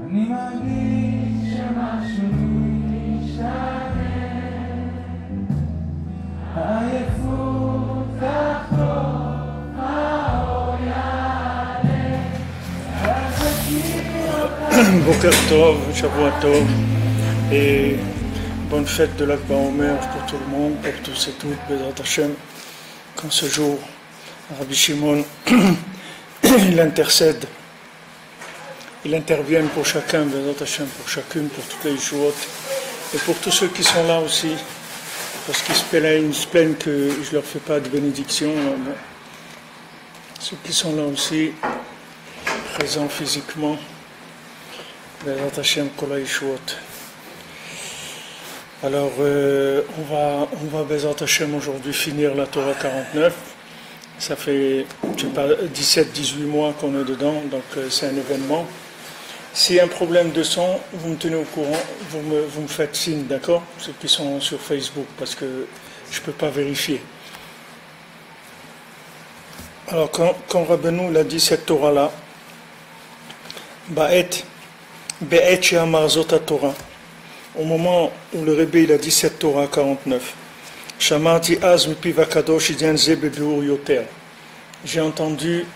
אני מרגיש שמשהו משתנה, העייפות תחזור, האור יעלה, תחזקי אותה. Boker Tov, Shavua Tov, et bonne fête de l'Akba Omer pour tout le monde, pour tous et toutes, Bezrat Hashem, quand ce jour, Rabbi Shimon, il intercède, il intervient pour chacun, Bezrat Hashem, pour chacune, pour toutes les Yeshuot, et pour tous ceux qui sont là aussi, parce qu'ils se plaignent que je ne leur fais pas de bénédiction. Bon. Ceux qui sont là aussi, présents physiquement, Bezrat Hashem, Kol HaYeshuot. Alors, on va Bezrat Hashem aujourd'hui finir la Torah 49. Ça fait, je sais pas, 17-18 mois qu'on est dedans, donc c'est un événement. S'il y a un problème de son, vous me tenez au courant, vous me faites signe, d'accord? Ceux qui sont sur Facebook, parce que je ne peux pas vérifier. Alors, quand Rabbeinu l'a dit cette Torah-là, Ba'et she'amar zot Torah, au moment où le Rebbe il a dit cette Torah 49, Shamarti az mipiv hakadosh idyan ze bebiur yoter. J'ai entendu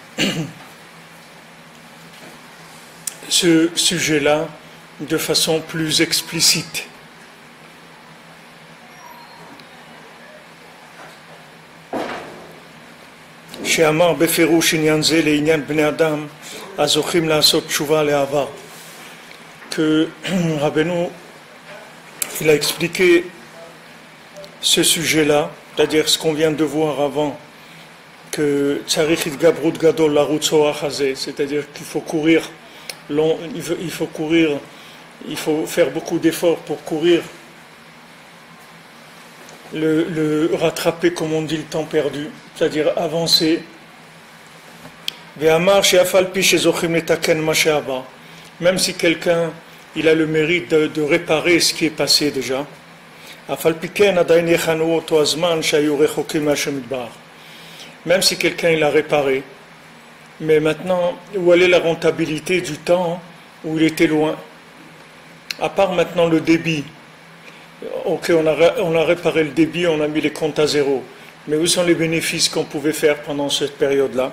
ce sujet-là de façon plus explicite. She'amar beferush inyan ze le'inyan bnei adam azochim la'asot tshuva le'avar. Que Rabbeinu il a expliqué ce sujet-là, c'est-à-dire ce qu'on vient de voir avant, que tzarich itgabrut gadol larutz ho'achazeh, c'est-à-dire qu'il faut courir long, il faut faire beaucoup d'efforts pour courir, le rattraper comme on dit le temps perdu, c'est-à-dire avancer. Ve'amar she'afal pi shezochim letaken ma she'aba, même si quelqu'un il a le mérite de réparer ce qui est passé déjà. Même si quelqu'un il a réparé, mais maintenant, où est la rentabilité du temps où il était loin? À part maintenant le débit. Ok, on a réparé le débit, on a mis les comptes à zéro. Mais où sont les bénéfices qu'on pouvait faire pendant cette période-là?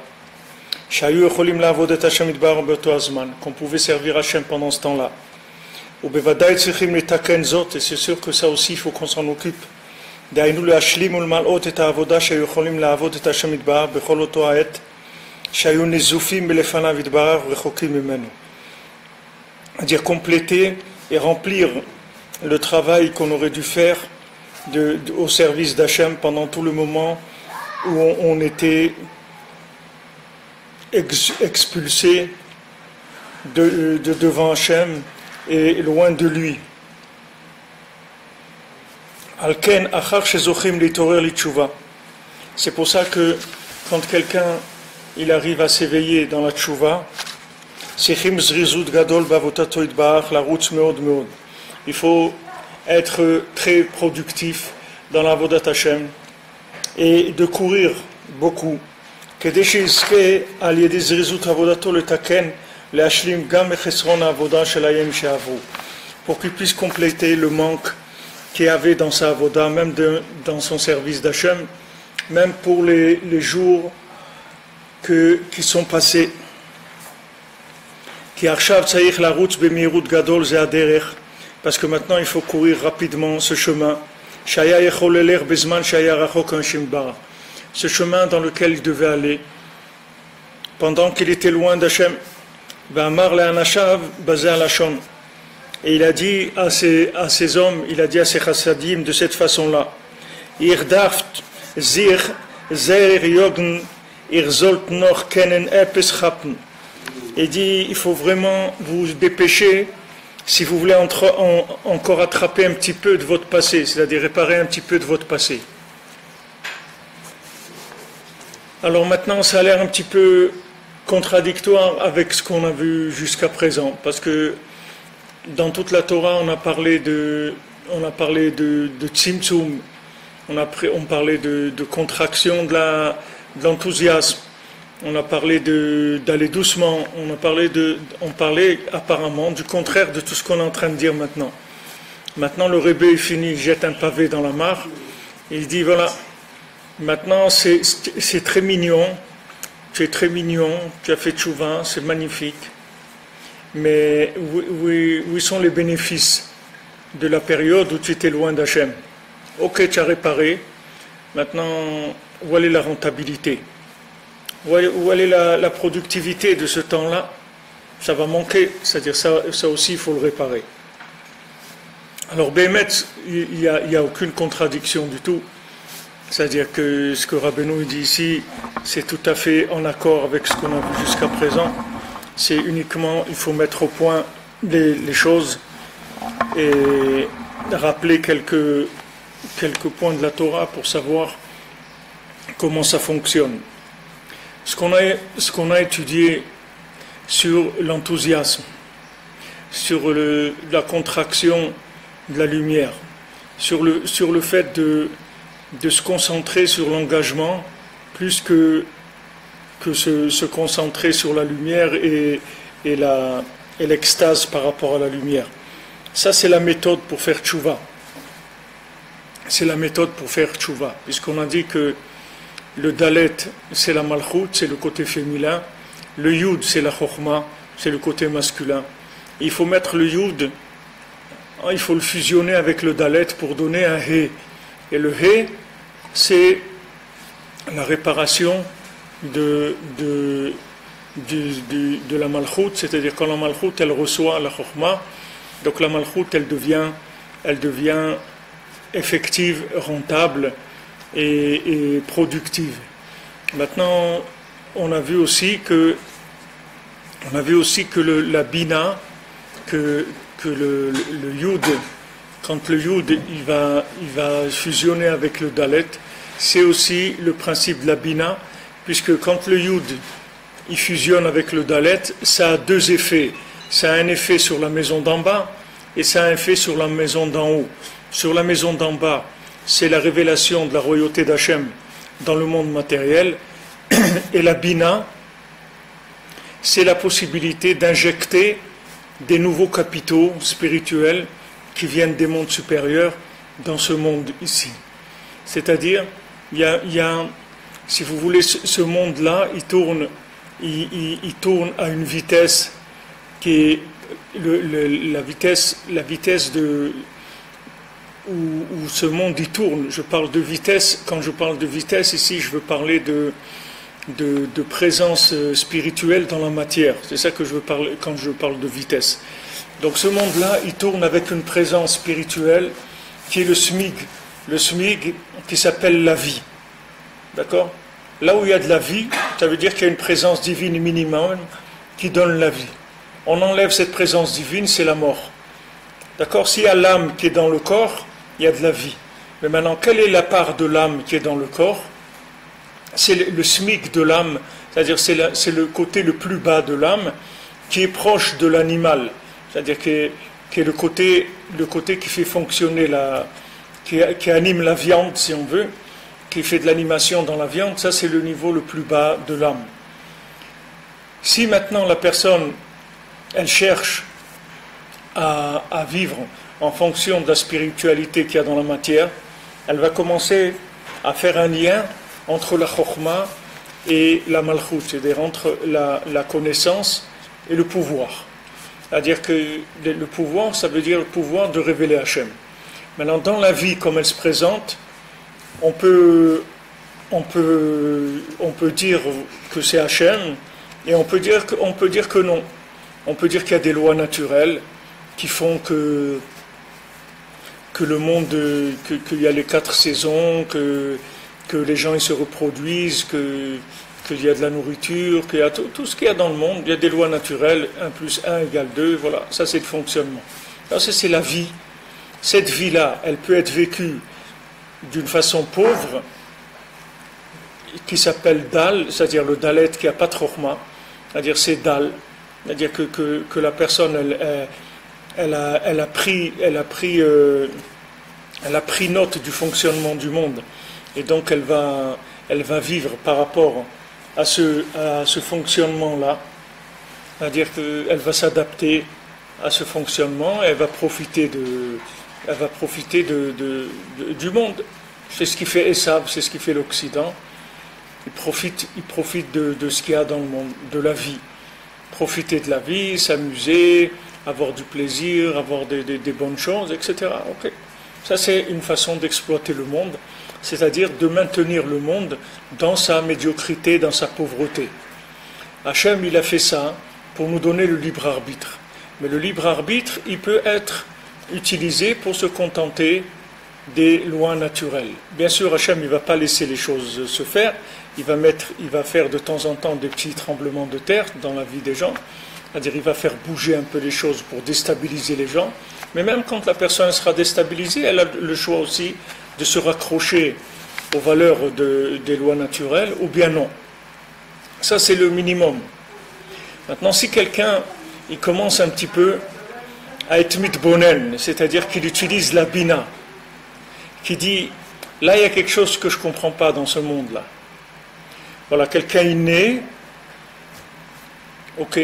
Qu'on pouvait servir Hachem pendant ce temps-là. Et c'est sûr que ça aussi il faut qu'on s'en occupe. C'est-à-dire compléter et remplir le travail qu'on aurait dû faire au service d'Hachem pendant tout le moment où on était expulsé de devant Hachem et loin de lui. C'est pour ça que quand quelqu'un il arrive à s'éveiller dans la tchouva, il faut être très productif dans la vodat Hashem et de courir beaucoup. Pour qu'il puisse compléter le manque qu'il y avait dans sa avoda, même dans son service d'Hachem, même pour les jours qui sont passés. Parce que maintenant il faut courir rapidement ce chemin. Ce chemin dans lequel il devait aller pendant qu'il était loin d'Hachem. Et il a dit à ces hommes, il a dit à ces chassadim de cette façon-là, il dit, il faut vraiment vous dépêcher si vous voulez encore attraper un petit peu de votre passé, c'est-à-dire réparer un petit peu de votre passé. Alors maintenant, ça a l'air un petit peu contradictoire avec ce qu'on a vu jusqu'à présent, parce que dans toute la Torah, on a parlé de tzimtzum, on parlait de contraction de l'enthousiasme, on a parlé d'aller doucement, on parlait apparemment du contraire de tout ce qu'on est en train de dire maintenant. Maintenant le Rebbe est fini, il jette un pavé dans la mare, et il dit voilà, maintenant c'est très mignon, tu es très mignon, tu as fait tchouva, c'est magnifique, mais où sont les bénéfices de la période où tu étais loin d'Hachem? Ok, tu as réparé, maintenant où est la rentabilité? Où est la productivité de ce temps-là? Ça va manquer, c'est-à-dire ça aussi il faut le réparer. Alors Béhémet, il n'y a aucune contradiction du tout, c'est-à-dire que ce que Rabbeinu dit ici, c'est tout à fait en accord avec ce qu'on a vu jusqu'à présent. C'est uniquement, il faut mettre au point les choses et rappeler quelques points de la Torah pour savoir comment ça fonctionne. Ce qu'on a étudié sur l'enthousiasme, sur la contraction de la lumière, sur le fait de se concentrer sur l'engagement plus que se concentrer sur la lumière et l'extase par rapport à la lumière. Ça, c'est la méthode pour faire tchouva. C'est la méthode pour faire tchouva, puisqu'on a dit que le dalet, c'est la malchut, c'est le côté féminin. Le yud, c'est la chokhma, c'est le côté masculin. Et il faut mettre le yud, il faut le fusionner avec le dalet pour donner un hé. Et le hé, c'est la réparation de la malchut, c'est-à-dire quand la malchut, elle reçoit la chokhma, donc la malchut, elle devient effective, rentable et productive. Maintenant, on a vu aussi que la bina, que le yud, quand le yud il va fusionner avec le dalet, c'est aussi le principe de la bina, puisque quand le yud il fusionne avec le dalet, ça a deux effets. Ça a un effet sur la maison d'en bas et ça a un effet sur la maison d'en haut. Sur la maison d'en bas, c'est la révélation de la royauté d'Hachem dans le monde matériel, et la bina, c'est la possibilité d'injecter des nouveaux capitaux spirituels qui viennent des mondes supérieurs dans ce monde ici. C'est-à-dire, il y a, si vous voulez, ce monde-là, il tourne à une vitesse qui est la vitesse de où ce monde y tourne. Je parle de vitesse. Quand je parle de vitesse ici, je veux parler de présence spirituelle dans la matière. C'est ça que je veux parler quand je parle de vitesse. Donc ce monde-là, il tourne avec une présence spirituelle qui est le SMIG qui s'appelle la vie. D'accord? Là où il y a de la vie, ça veut dire qu'il y a une présence divine minimum qui donne la vie. On enlève cette présence divine, c'est la mort. D'accord? S'il y a l'âme qui est dans le corps, il y a de la vie. Mais maintenant, quelle est la part de l'âme qui est dans le corps? C'est le SMIC de l'âme, c'est-à-dire c'est le côté le plus bas de l'âme qui est proche de l'animal, c'est-à-dire qui est le côté qui fait fonctionner qui anime la viande, si on veut, qui fait de l'animation dans la viande. Ça, c'est le niveau le plus bas de l'âme. Si maintenant la personne, elle cherche à vivre en fonction de la spiritualité qu'il y a dans la matière, elle va commencer à faire un lien entre la chokhma et la malchut, c'est-à-dire entre la connaissance et le pouvoir. C'est-à-dire que le pouvoir, ça veut dire le pouvoir de révéler Hachem. Maintenant, dans la vie comme elle se présente, on peut dire que c'est Hachem, et on peut dire que non. On peut dire qu'il y a des lois naturelles qui font que le monde, qu'il y a les 4 saisons, que les gens ils se reproduisent, qu'il y a de la nourriture, qu'il y a tout ce qu'il y a dans le monde. Il y a des lois naturelles, 1 + 1 = 2, voilà, ça c'est le fonctionnement. Alors ça c'est la vie. Cette vie-là, elle peut être vécue d'une façon pauvre, qui s'appelle dal, c'est-à-dire le dalet qui n'a pas de chokhma, c'est-à-dire c'est dal, c'est-à-dire que la personne elle a pris note du fonctionnement du monde, et donc elle va vivre par rapport à ce fonctionnement-là, c'est-à-dire qu'elle va s'adapter à ce fonctionnement, et elle va profiter du monde. C'est ce qui fait Esav, c'est ce qui fait l'Occident. Il profite de ce qu'il y a dans le monde, de la vie. Profiter de la vie, s'amuser, avoir du plaisir, avoir des bonnes choses, etc. Okay. Ça, c'est une façon d'exploiter le monde, c'est-à-dire de maintenir le monde dans sa médiocrité, dans sa pauvreté. Hachem, il a fait ça pour nous donner le libre arbitre. Mais le libre arbitre, il peut être utilisé pour se contenter des lois naturelles. Bien sûr, Hachem, il ne va pas laisser les choses se faire. Il va faire de temps en temps des petits tremblements de terre dans la vie des gens. C'est-à-dire, il va faire bouger un peu les choses pour déstabiliser les gens. Mais même quand la personne sera déstabilisée, elle a le choix aussi de se raccrocher aux valeurs des lois naturelles ou bien non. Ça, c'est le minimum. Maintenant, si quelqu'un il commence un petit peu à être mitbonen, c'est-à-dire qu'il utilise la bina, qui dit, là, il y a quelque chose que je ne comprends pas dans ce monde-là. Voilà, quelqu'un est né, ok.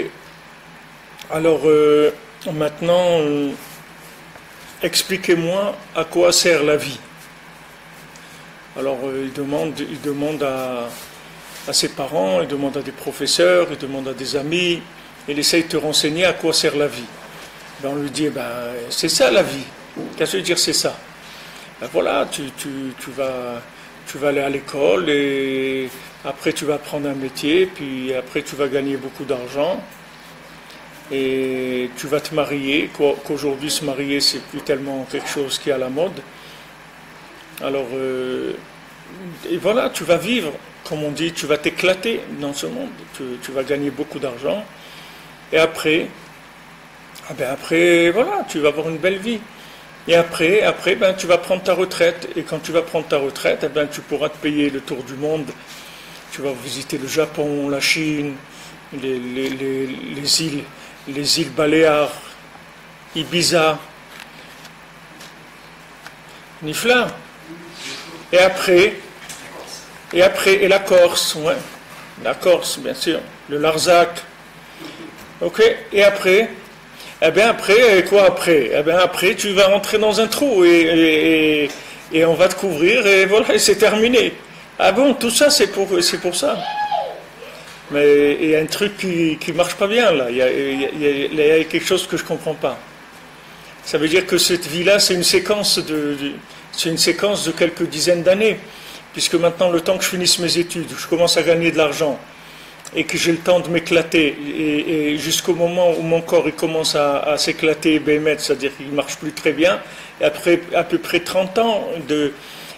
Alors, maintenant, expliquez-moi à quoi sert la vie. Alors, il demande à ses parents, il demande à des professeurs, il demande à des amis, il essaye de te renseigner à quoi sert la vie. Ben, on lui dit, c'est ça la vie. Qu'est-ce que ça veut dire c'est ça? Ben voilà, tu vas aller à l'école et après tu vas apprendre un métier, puis après tu vas gagner beaucoup d'argent et tu vas te marier, qu'aujourd'hui se marier c'est plus tellement quelque chose qui est à la mode. Alors, et voilà, tu vas vivre, comme on dit, tu vas t'éclater dans ce monde, tu vas gagner beaucoup d'argent et après, voilà, tu vas avoir une belle vie. Et après, tu vas prendre ta retraite. Et quand tu vas prendre ta retraite, tu pourras te payer le tour du monde. Tu vas visiter le Japon, la Chine, les îles Baléares, Ibiza, Nifla. Et la Corse, ouais. La Corse, bien sûr. Le Larzac. Ok. Et après, quoi après? Après, tu vas rentrer dans un trou et on va te couvrir et voilà, et c'est terminé. Ah bon, tout ça, c'est pour ça. Mais il y a un truc qui marche pas bien, là. Il y a quelque chose que je comprends pas. Ça veut dire que cette vie-là, c'est une séquence de quelques dizaines d'années. Puisque maintenant, le temps que je finisse mes études, je commence à gagner de l'argent, et que j'ai le temps de m'éclater, et jusqu'au moment où mon corps il commence à s'éclater et bémettre, c'est-à-dire qu'il ne marche plus très bien, et après à peu près 30 ans,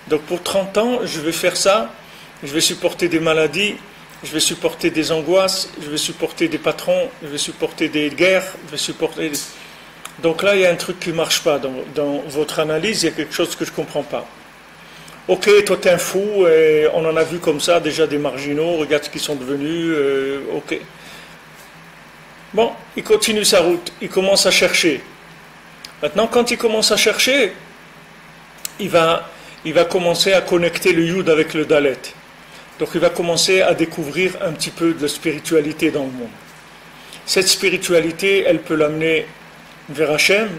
donc pour 30 ans, je vais faire ça, je vais supporter des maladies, je vais supporter des angoisses, je vais supporter des patrons, je vais supporter des guerres, je vais supporter... Donc là, il y a un truc qui ne marche pas. Dans votre analyse, il y a quelque chose que je ne comprends pas. Ok, toi t'es un fou, et on en a vu comme ça déjà des marginaux, regarde ce qu'ils sont devenus, ok. Bon, il continue sa route, il commence à chercher. Maintenant, quand il commence à chercher, il va commencer à connecter le Yud avec le Dalet. Donc il va commencer à découvrir un petit peu de la spiritualité dans le monde. Cette spiritualité, elle peut l'amener vers Hachem,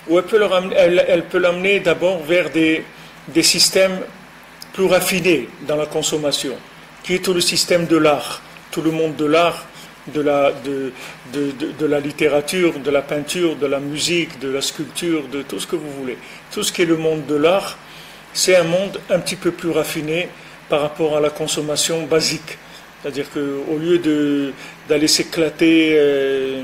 ou elle peut l'amener d'abord vers des systèmes plus raffinés dans la consommation, qui est tout le système de l'art, tout le monde de l'art, de la littérature, de la peinture, de la musique, de la sculpture, de tout ce que vous voulez. Tout ce qui est le monde de l'art, c'est un monde un petit peu plus raffiné par rapport à la consommation basique. C'est-à-dire qu'au lieu d'aller s'éclater...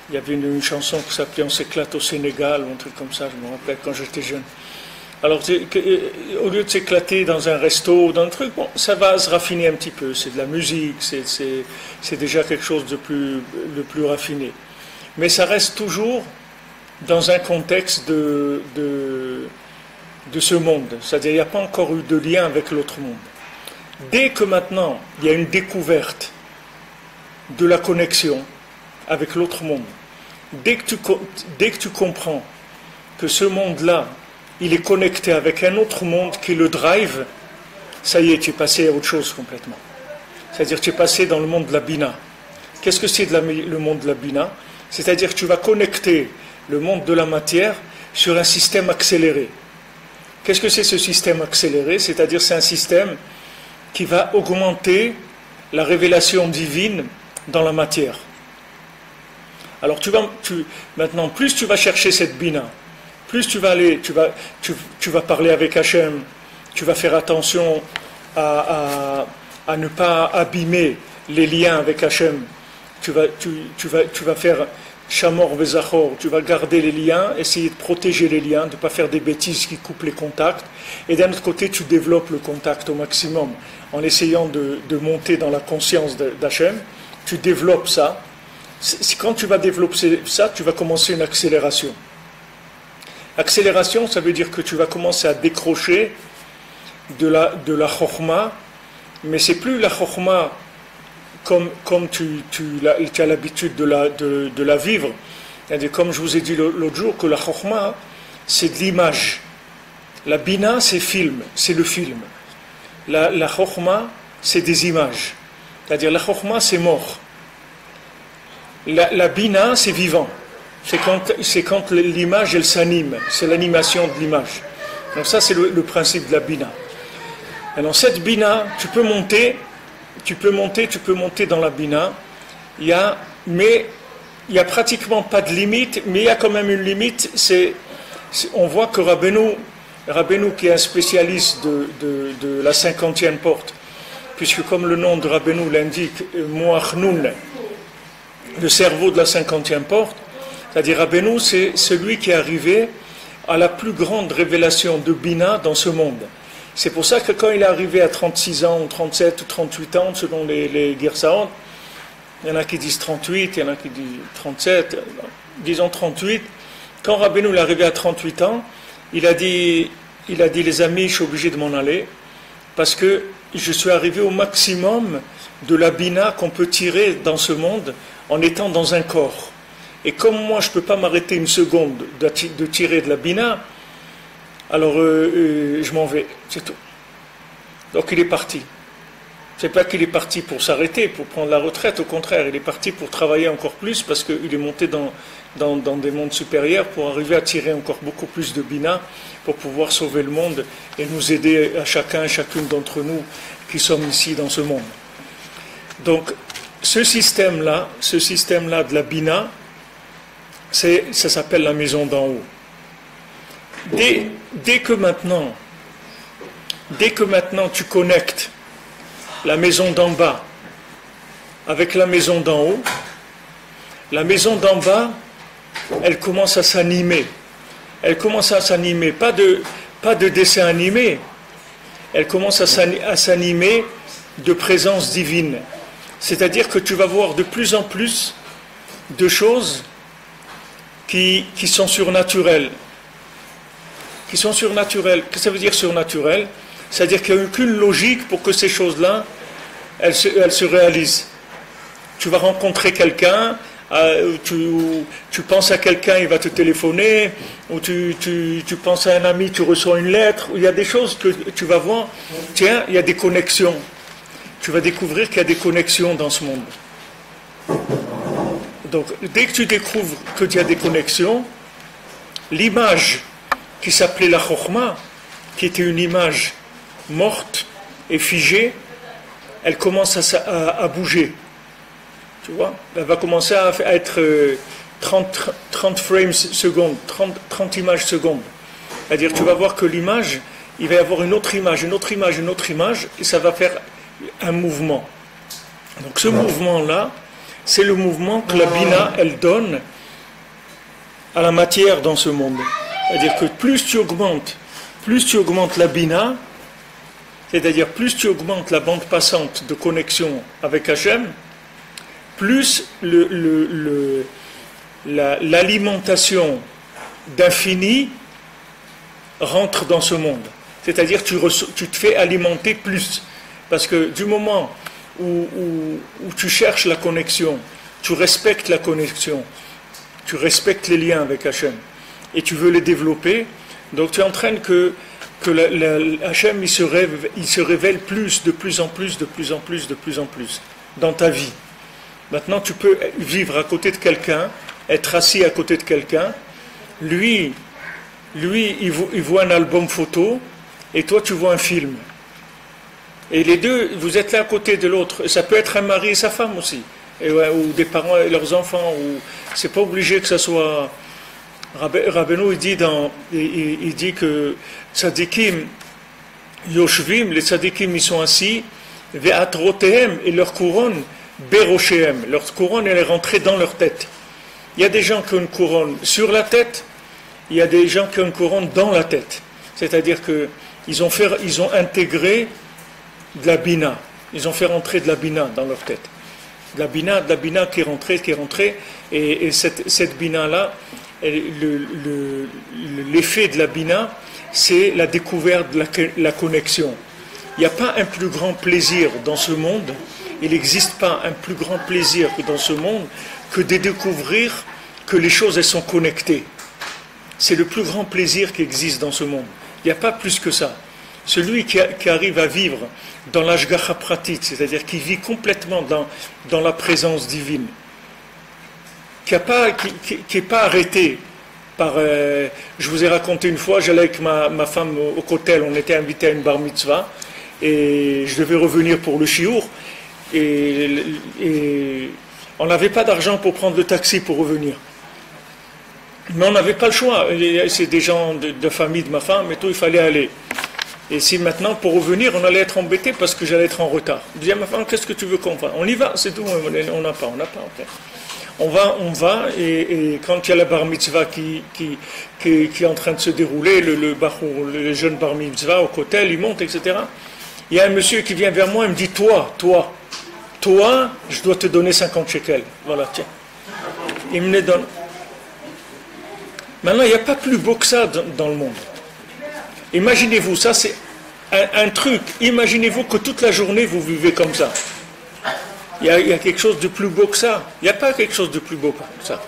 il y avait une chanson qui s'appelait On s'éclate au Sénégal, ou un truc comme ça, je me rappelle quand j'étais jeune. Alors, au lieu de s'éclater dans un resto ou dans un truc, bon, ça va se raffiner un petit peu. C'est de la musique, c'est déjà quelque chose de plus raffiné. Mais ça reste toujours dans un contexte de ce monde. C'est-à-dire, il n'y a pas encore eu de lien avec l'autre monde. Dès que maintenant, il y a une découverte de la connexion avec l'autre monde, dès que tu comprends que ce monde-là, il est connecté avec un autre monde qui le drive, ça y est, tu es passé à autre chose complètement. C'est-à-dire tu es passé dans le monde de la Bina. Qu'est-ce que c'est le monde de la Bina? C'est-à-dire que tu vas connecter le monde de la matière sur un système accéléré. Qu'est-ce que c'est ce système accéléré? C'est-à-dire c'est un système qui va augmenter la révélation divine dans la matière. Alors maintenant, plus tu vas chercher cette Bina, plus tu vas aller, tu vas parler avec Hachem, tu vas faire attention à ne pas abîmer les liens avec Hachem. Tu vas faire Shamor Vezachor, tu vas garder les liens, essayer de protéger les liens, de ne pas faire des bêtises qui coupent les contacts. Et d'un autre côté, tu développes le contact au maximum en essayant de monter dans la conscience d'Hachem. Tu développes ça. Quand tu vas développer ça, tu vas commencer une accélération. Accélération, ça veut dire que tu vas commencer à décrocher de la chorma, mais c'est plus la chorma comme tu as l'habitude de la vivre. C'est-à-dire, comme je vous ai dit l'autre jour, que la chorma, c'est de l'image. La bina, c'est film, c'est le film. La chorma, c'est des images. C'est-à-dire, la chorma, c'est mort. La bina, c'est vivant. C'est quand l'image, elle s'anime. C'est l'animation de l'image. Donc ça, c'est le principe de la bina. Et dans cette bina, tu peux monter dans la bina. Mais il n'y a pratiquement pas de limite, mais il y a quand même une limite. On voit que Rabbeinu, qui est un spécialiste de la 50e porte, puisque comme le nom de Rabbeinu l'indique, Moachnoun, le cerveau de la 50e porte, c'est-à-dire Rabbeinu, c'est celui qui est arrivé à la plus grande révélation de Bina dans ce monde. C'est pour ça que quand il est arrivé à 36 ans, ou 37 ou 38 ans, selon les Girsaot, il y en a qui disent 38, il y en a qui disent 37, disons 38, quand Rabbeinu est arrivé à 38 ans, il a dit les amis, je suis obligé de m'en aller, parce que je suis arrivé au maximum de la Bina qu'on peut tirer dans ce monde en étant dans un corps. Et comme moi je ne peux pas m'arrêter une seconde de tirer de la Bina, alors je m'en vais, c'est tout. Donc il est parti. C'est pas qu'il est parti pour s'arrêter, pour prendre la retraite, au contraire, il est parti pour travailler encore plus parce qu'il est monté dans des mondes supérieurs pour arriver à tirer encore beaucoup plus de Bina pour pouvoir sauver le monde et nous aider à chacune d'entre nous qui sommes ici dans ce monde. Donc ce système-là de la Bina, ça s'appelle la maison d'en haut. Dès que maintenant tu connectes la maison d'en bas avec la maison d'en haut, la maison d'en bas, elle commence à s'animer. Elle commence à s'animer, pas de dessin animé, elle commence à s'animer de présence divine. C'est-à-dire que tu vas voir de plus en plus de choses qui sont surnaturelles. Qu'est-ce que ça veut dire surnaturel? C'est-à-dire qu'il n'y a aucune logique pour que ces choses-là, elles se réalisent. Tu vas rencontrer quelqu'un, tu penses à quelqu'un, il va te téléphoner, ou tu penses à un ami, tu reçois une lettre, il y a des choses que tu vas voir, tiens, il y a des connexions. Tu vas découvrir qu'il y a des connexions dans ce monde. Donc, dès que tu découvres qu'il y a des connexions, l'image qui s'appelait la Chokhma, qui était une image morte et figée, elle commence à bouger. Tu vois? Elle va commencer à être 30 frames secondes, 30 images secondes. C'est-à-dire, tu vas voir que l'image, il va y avoir une autre image, et ça va faire un mouvement. Donc ce mouvement-là, c'est le mouvement que la Bina, elle donne à la matière dans ce monde. C'est-à-dire que plus tu augmentes la Bina, c'est-à-dire plus tu augmentes la bande passante de connexion avec Hachem, plus l'alimentation d'infini rentre dans ce monde. C'est-à-dire tu te fais alimenter plus. Parce que du moment où tu cherches la connexion, tu respectes la connexion, tu respectes les liens avec Hachem, et tu veux les développer, donc tu entraînes que que Hachem il se révèle plus, de plus en plus, de plus en plus, de plus en plus dans ta vie. Maintenant, tu peux vivre à côté de quelqu'un, être assis à côté de quelqu'un. Lui, il voit un album photo et toi, tu vois un film. Et les deux, vous êtes là à côté de l'autre. Ça peut être un mari et sa femme aussi, ou des parents et leurs enfants. C'est pas obligé que ça soit. Rabbeinu il dit que tzadikim yoshvim, les tzadikim ils sont assis, ve'atrotehem, et leur couronne beroshehem, leur couronne elle est rentrée dans leur tête. Il y a des gens qui ont une couronne sur la tête, il y a des gens qui ont une couronne dans la tête. C'est-à-dire qu'ils ont intégré de la bina, ils ont fait rentrer de la bina dans leur tête. De la bina qui est rentrée, et cette bina-là, l'effet de la bina, c'est la découverte de la connexion. Il n'y a pas un plus grand plaisir dans ce monde, il n'existe pas un plus grand plaisir dans ce monde que de découvrir que les choses elles sont connectées. C'est le plus grand plaisir qui existe dans ce monde. Il n'y a pas plus que ça. Celui qui arrive à vivre dans l'ashgacha pratit, c'est-à-dire qui vit complètement dans la présence divine, qui n'est pas arrêté par... je vous ai raconté une fois, j'allais avec ma femme au Kotel, on était invité à une bar mitzvah, et je devais revenir pour le shiur, et on n'avait pas d'argent pour prendre le taxi pour revenir. Mais on n'avait pas le choix. C'est des gens de famille de ma femme, et tout, il fallait aller. Et si maintenant, pour revenir, on allait être embêté parce que j'allais être en retard. Je disais à ma femme, qu'est-ce que tu veux qu'on fasse? On y va, c'est tout. On n'a pas. Okay. On va, et quand il y a la bar mitzvah qui est en train de se dérouler, le jeune bar mitzvah au Kotel, il monte, etc. Il y a un monsieur qui vient vers moi, il me dit, toi, je dois te donner 50 shekels. Voilà, tiens. Il me les donne. Maintenant, il n'y a pas plus beau que ça dans le monde. Imaginez-vous, ça c'est un truc, imaginez-vous que toute la journée vous vivez comme ça. Il y a quelque chose de plus beau que ça. Il n'y a pas quelque chose de plus beau que ça.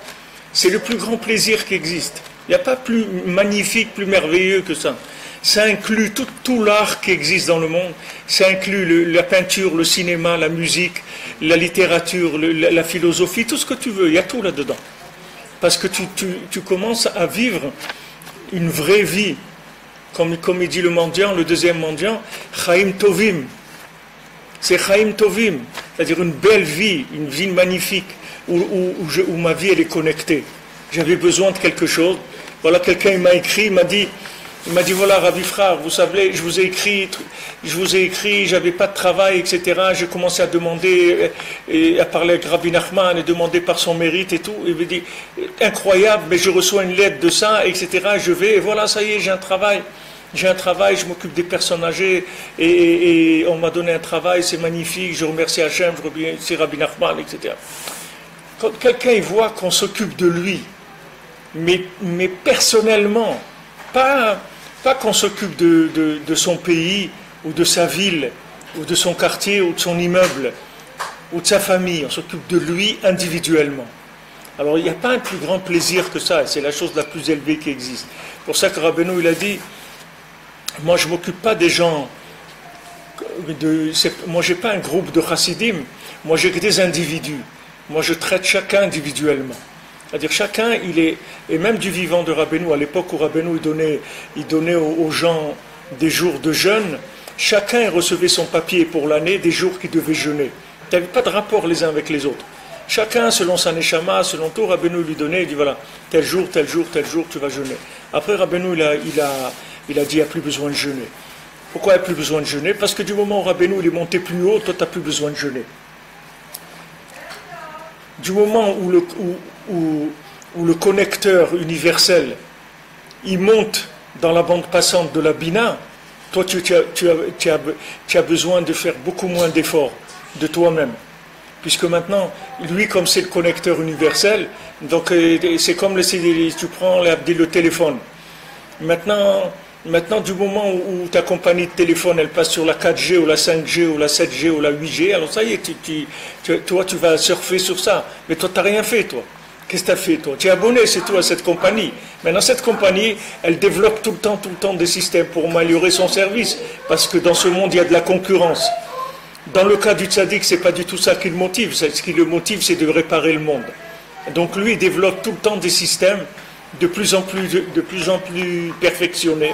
C'est le plus grand plaisir qui existe. Il n'y a pas plus magnifique, plus merveilleux que ça. Ça inclut tout l'art qui existe dans le monde. Ça inclut la peinture, le cinéma, la musique, la littérature, la philosophie, tout ce que tu veux. Il y a tout là-dedans. Parce que tu commences à vivre une vraie vie. Comme il dit le mendiant, le deuxième mendiant, Chaim Tovim. C'est Chaim Tovim, c'est-à-dire une belle vie, une vie magnifique, où ma vie elle est connectée. J'avais besoin de quelque chose. Voilà, quelqu'un il m'a écrit, il m'a dit voilà, Rabbi Frère, vous savez, je vous ai écrit, j'avais pas de travail, etc. J'ai commencé à demander, à parler avec Rabbi Nachman et demander par son mérite et tout. Il me dit, incroyable, mais je reçois une lettre de ça, etc. Je vais, et voilà, ça y est, j'ai un travail, je m'occupe des personnes âgées, et on m'a donné un travail, c'est magnifique, je remercie Hachem, je remercie Rabbi Nachman, etc. Quand quelqu'un il voit qu'on s'occupe de lui, mais personnellement, pas qu'on s'occupe de son pays, ou de sa ville, ou de son quartier, ou de son immeuble, ou de sa famille, on s'occupe de lui individuellement. Alors il n'y a pas un plus grand plaisir que ça, c'est la chose la plus élevée qui existe. C'est pour ça que Rabbeinu il a dit, moi je ne m'occupe pas des gens, moi je n'ai pas un groupe de chassidim, moi j'ai que des individus, moi je traite chacun individuellement. C'est-à-dire chacun, et même du vivant de Rabbeinu, à l'époque où Rabbeinu il donnait aux gens des jours de jeûne, chacun recevait son papier pour l'année des jours qu'il devait jeûner. Il n'y avait pas de rapport les uns avec les autres. Chacun, selon sa neshama, selon tout, Rabbeinu lui donnait, il dit voilà, tel jour, tu vas jeûner. Après Rabbeinu, il a dit il n'y a plus besoin de jeûner. Pourquoi il n'y a plus besoin de jeûner? Parce que du moment où Rabbeinu il est monté plus haut, toi tu n'as plus besoin de jeûner. Du moment où le connecteur universel il monte dans la bande passante de la Bina, toi tu as besoin de faire beaucoup moins d'efforts de toi-même. Puisque maintenant, lui comme c'est le connecteur universel, donc c'est comme tu prends le téléphone. Maintenant, du moment où ta compagnie de téléphone elle passe sur la 4G ou la 5G ou la 7G ou la 8G, alors ça y est, toi tu vas surfer sur ça. Mais toi tu n'as rien fait, toi. Qu'est-ce que tu as fait, toi? Tu es abonné, c'est tout, à cette compagnie. Maintenant, cette compagnie, elle développe tout le temps des systèmes pour améliorer son service. Parce que dans ce monde, il y a de la concurrence. Dans le cas du tzaddik, ce n'est pas du tout ça qui le motive. Ce qui le motive, c'est de réparer le monde. Donc lui, il développe tout le temps des systèmes de plus en plus perfectionnés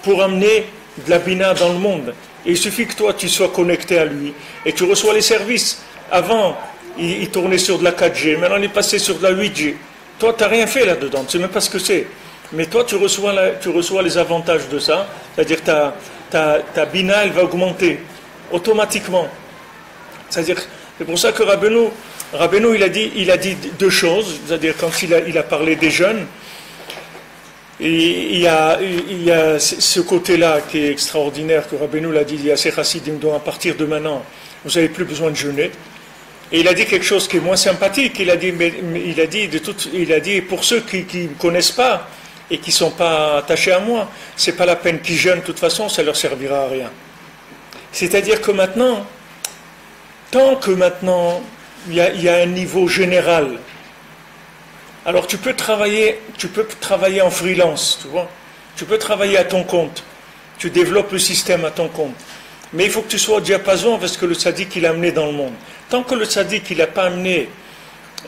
pour amener de la bina dans le monde. Et il suffit que toi, tu sois connecté à lui et tu reçois les services. Avant, il tournait sur de la 4G, maintenant il est passé sur de la 8G. Toi, tu n'as rien fait là-dedans, tu ne sais même pas ce que c'est. Mais toi, tu reçois les avantages de ça, c'est-à-dire ta bina, elle va augmenter automatiquement. C'est-à-dire, c'est pour ça que Rabbeinu, il a dit deux choses, c'est-à-dire quand il a parlé des jeunes, et il y a ce côté-là qui est extraordinaire, que Rabbeinu l'a dit, il y a ces chassidim dont à partir de maintenant, vous n'avez plus besoin de jeûner. Et il a dit quelque chose qui est moins sympathique, il a dit pour ceux qui ne me connaissent pas et qui ne sont pas attachés à moi, c'est pas la peine qu'ils jeûnent, de toute façon, ça ne leur servira à rien. C'est-à-dire que maintenant, tant que maintenant, il y a un niveau général, alors tu peux travailler en freelance, tu vois. Tu peux travailler à ton compte. Tu développes le système à ton compte. Mais il faut que tu sois au diapason avec ce que le tzaddik il a amené dans le monde. Tant que le tzaddik il n'a pas amené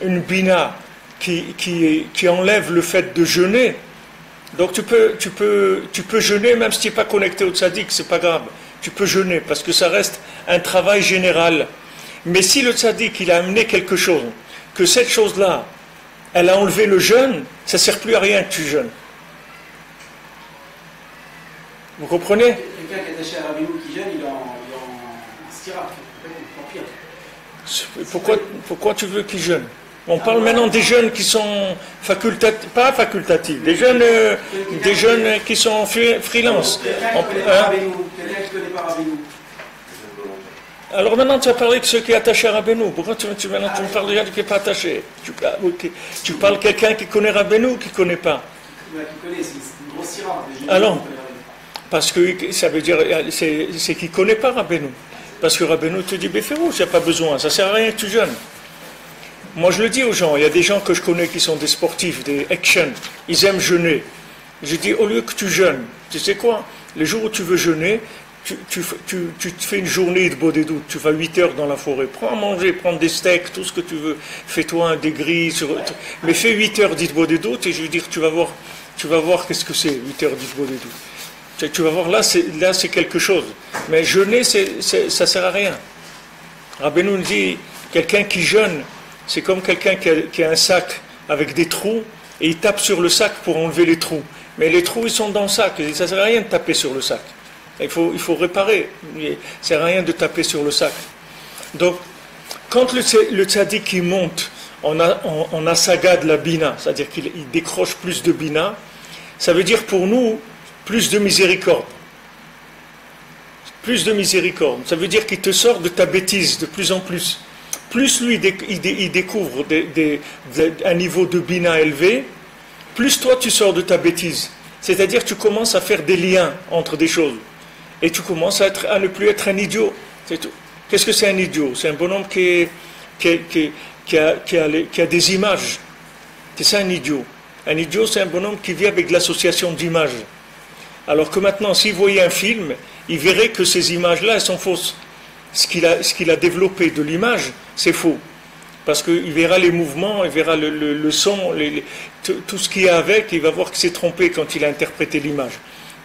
une bina qui enlève le fait de jeûner, donc tu peux jeûner même si tu n'es pas connecté au tzaddik, c'est pas grave. Tu peux jeûner parce que ça reste un travail général. Mais si le tzaddik il a amené quelque chose, que cette chose-là, elle a enlevé le jeûne, ça ne sert plus à rien que tu jeûnes. Vous comprenez? Quelqu'un qui est attaché à Rabbeinu qui jeûne, il est en stira, en pire. Pourquoi tu veux qu'ils jeûnent? On parle maintenant des jeunes qui sont pas facultatifs, des jeunes qui sont freelance. Quelqu'un qui ne connaît pas Rabbeinu. Alors maintenant tu vas parler de ceux qui sont attachés à Rabbeinu. Pourquoi maintenant tu me parles de quelqu'un qui n'est pas attaché? Tu parles de quelqu'un qui connaît Rabbeinu ou qui ne connaît pas? Qui connaît, c'est une grosse sira. Alors, parce que ça veut dire c'est qu'il ne connaît pas Rabbeinu. Parce que Rabbeinu te dit Béférouche, il n'y a pas besoin, ça ne sert à rien que tu jeûnes. Moi je le dis aux gens, il y a des gens que je connais qui sont des sportifs, des action, ils aiment jeûner. Je dis au lieu que tu jeûnes, tu sais quoi? Les jours où tu veux jeûner, tu te fais une journée de beau des doutes, tu vas 8 heures dans la forêt, prends à manger, prends des steaks, tout ce que tu veux, fais-toi un dégris, mais fais 8 heures d'Itbo des doutes et je veux dire, tu vas voir qu'est-ce que c'est, 8 heures d'Itbo des doutes. Tu vas voir, là c'est quelque chose. Mais jeûner, ça ne sert à rien. Rabbeinu nous dit, quelqu'un qui jeûne, c'est comme quelqu'un qui a un sac avec des trous et il tape sur le sac pour enlever les trous. Mais les trous, ils sont dans le sac, et ça ne sert à rien de taper sur le sac. Il faut réparer. Ça ne sert à rien de taper sur le sac. Donc, quand le tzaddik il monte en asaga de la bina, c'est-à-dire qu'il décroche plus de bina, ça veut dire pour nous plus de miséricorde. Plus de miséricorde. Ça veut dire qu'il te sort de ta bêtise de plus en plus. Plus lui, il découvre un niveau de bina élevé, plus toi tu sors de ta bêtise. C'est-à-dire tu commences à faire des liens entre des choses. Et tu commences à ne plus être un idiot. C'est tout. Qu'est-ce que c'est un idiot? C'est un bonhomme qui a des images. C'est ça un idiot. Un idiot, c'est un bonhomme qui vit avec l'association d'images. Alors que maintenant, s'il voyait un film, il verrait que ces images-là, elles sont fausses. Ce qu'il a développé de l'image, c'est faux. Parce qu'il verra les mouvements, il verra le son, tout ce qu'il y a avec, il va voir qu'il s'est trompé quand il a interprété l'image.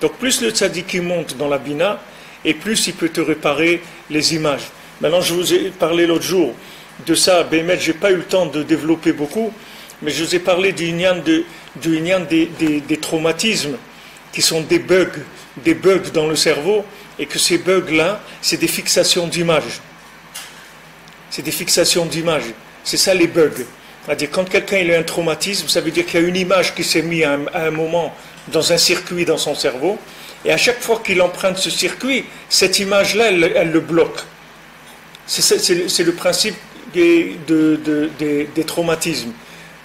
Donc plus le tzaddik monte dans la bina, et plus il peut te réparer les images. Maintenant, je vous ai parlé l'autre jour de ça, Bémet, je n'ai pas eu le temps de développer beaucoup, mais je vous ai parlé du inyan des traumatismes, qui sont des bugs dans le cerveau, et que ces bugs-là, c'est des fixations d'images. C'est des fixations d'images. C'est ça les bugs. C'est-à-dire, quand quelqu'un il a un traumatisme, ça veut dire qu'il y a une image qui s'est mise à un moment dans un circuit dans son cerveau, et à chaque fois qu'il emprunte ce circuit, cette image-là, elle le bloque. C'est le principe des traumatismes.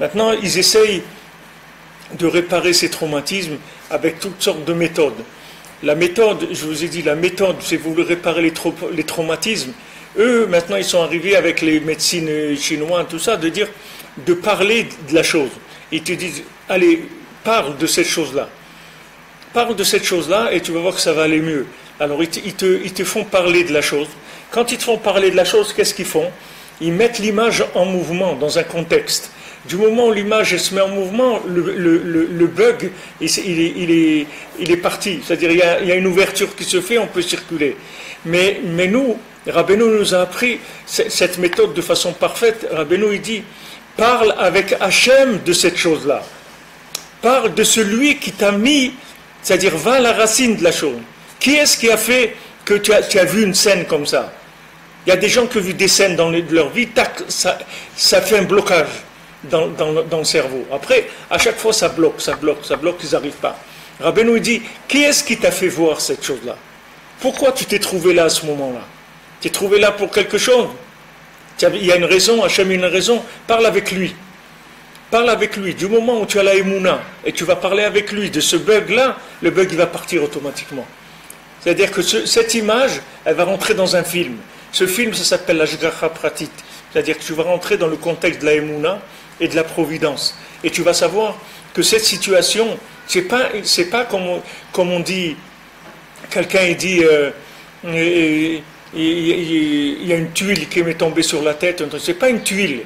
Maintenant, ils essayent de réparer ces traumatismes avec toutes sortes de méthodes. La méthode, je vous ai dit, la méthode, c'est vous réparer les traumatismes. Eux, maintenant, ils sont arrivés avec les médecines chinoises, tout ça, de dire, de parler de la chose. Ils te disent, allez, parle de cette chose-là. Parle de cette chose-là et tu vas voir que ça va aller mieux. Alors ils te font parler de la chose. Quand ils te font parler de la chose, qu'est-ce qu'ils font? Ils mettent l'image en mouvement, dans un contexte. Du moment où l'image se met en mouvement, le bug, il est parti. C'est-à-dire il y a une ouverture qui se fait, on peut circuler. Mais nous, Rabbeinu nous a appris cette méthode de façon parfaite. Rabbeinu, il dit, parle avec Hachem de cette chose-là. Parle de celui qui t'a mis, c'est-à-dire va à la racine de la chose. Qui est-ce qui a fait que tu as vu une scène comme ça? Il y a des gens qui ont vu des scènes dans leur vie, tac, ça fait un blocage dans le cerveau. Après, à chaque fois, ça bloque, ils n'arrivent pas. Rabbeinu dit, qui est-ce qui t'a fait voir cette chose-là? Pourquoi tu t'es trouvé là à ce moment-là? Tu t'es trouvé là pour quelque chose? Il y a une raison, Hachem a une raison, parle avec lui. Parle avec lui. Du moment où tu as la émouna et tu vas parler avec lui de ce bug-là, le bug il va partir automatiquement. C'est-à-dire que cette image, elle va rentrer dans un film. Ce film, ça s'appelle la Shgacha Pratit. C'est-à-dire que tu vas rentrer dans le contexte de la émouna et de la providence. Et tu vas savoir que cette situation, c'est pas comme on dit, quelqu'un il dit, il y a une tuile qui m'est tombée sur la tête. C'est pas une tuile.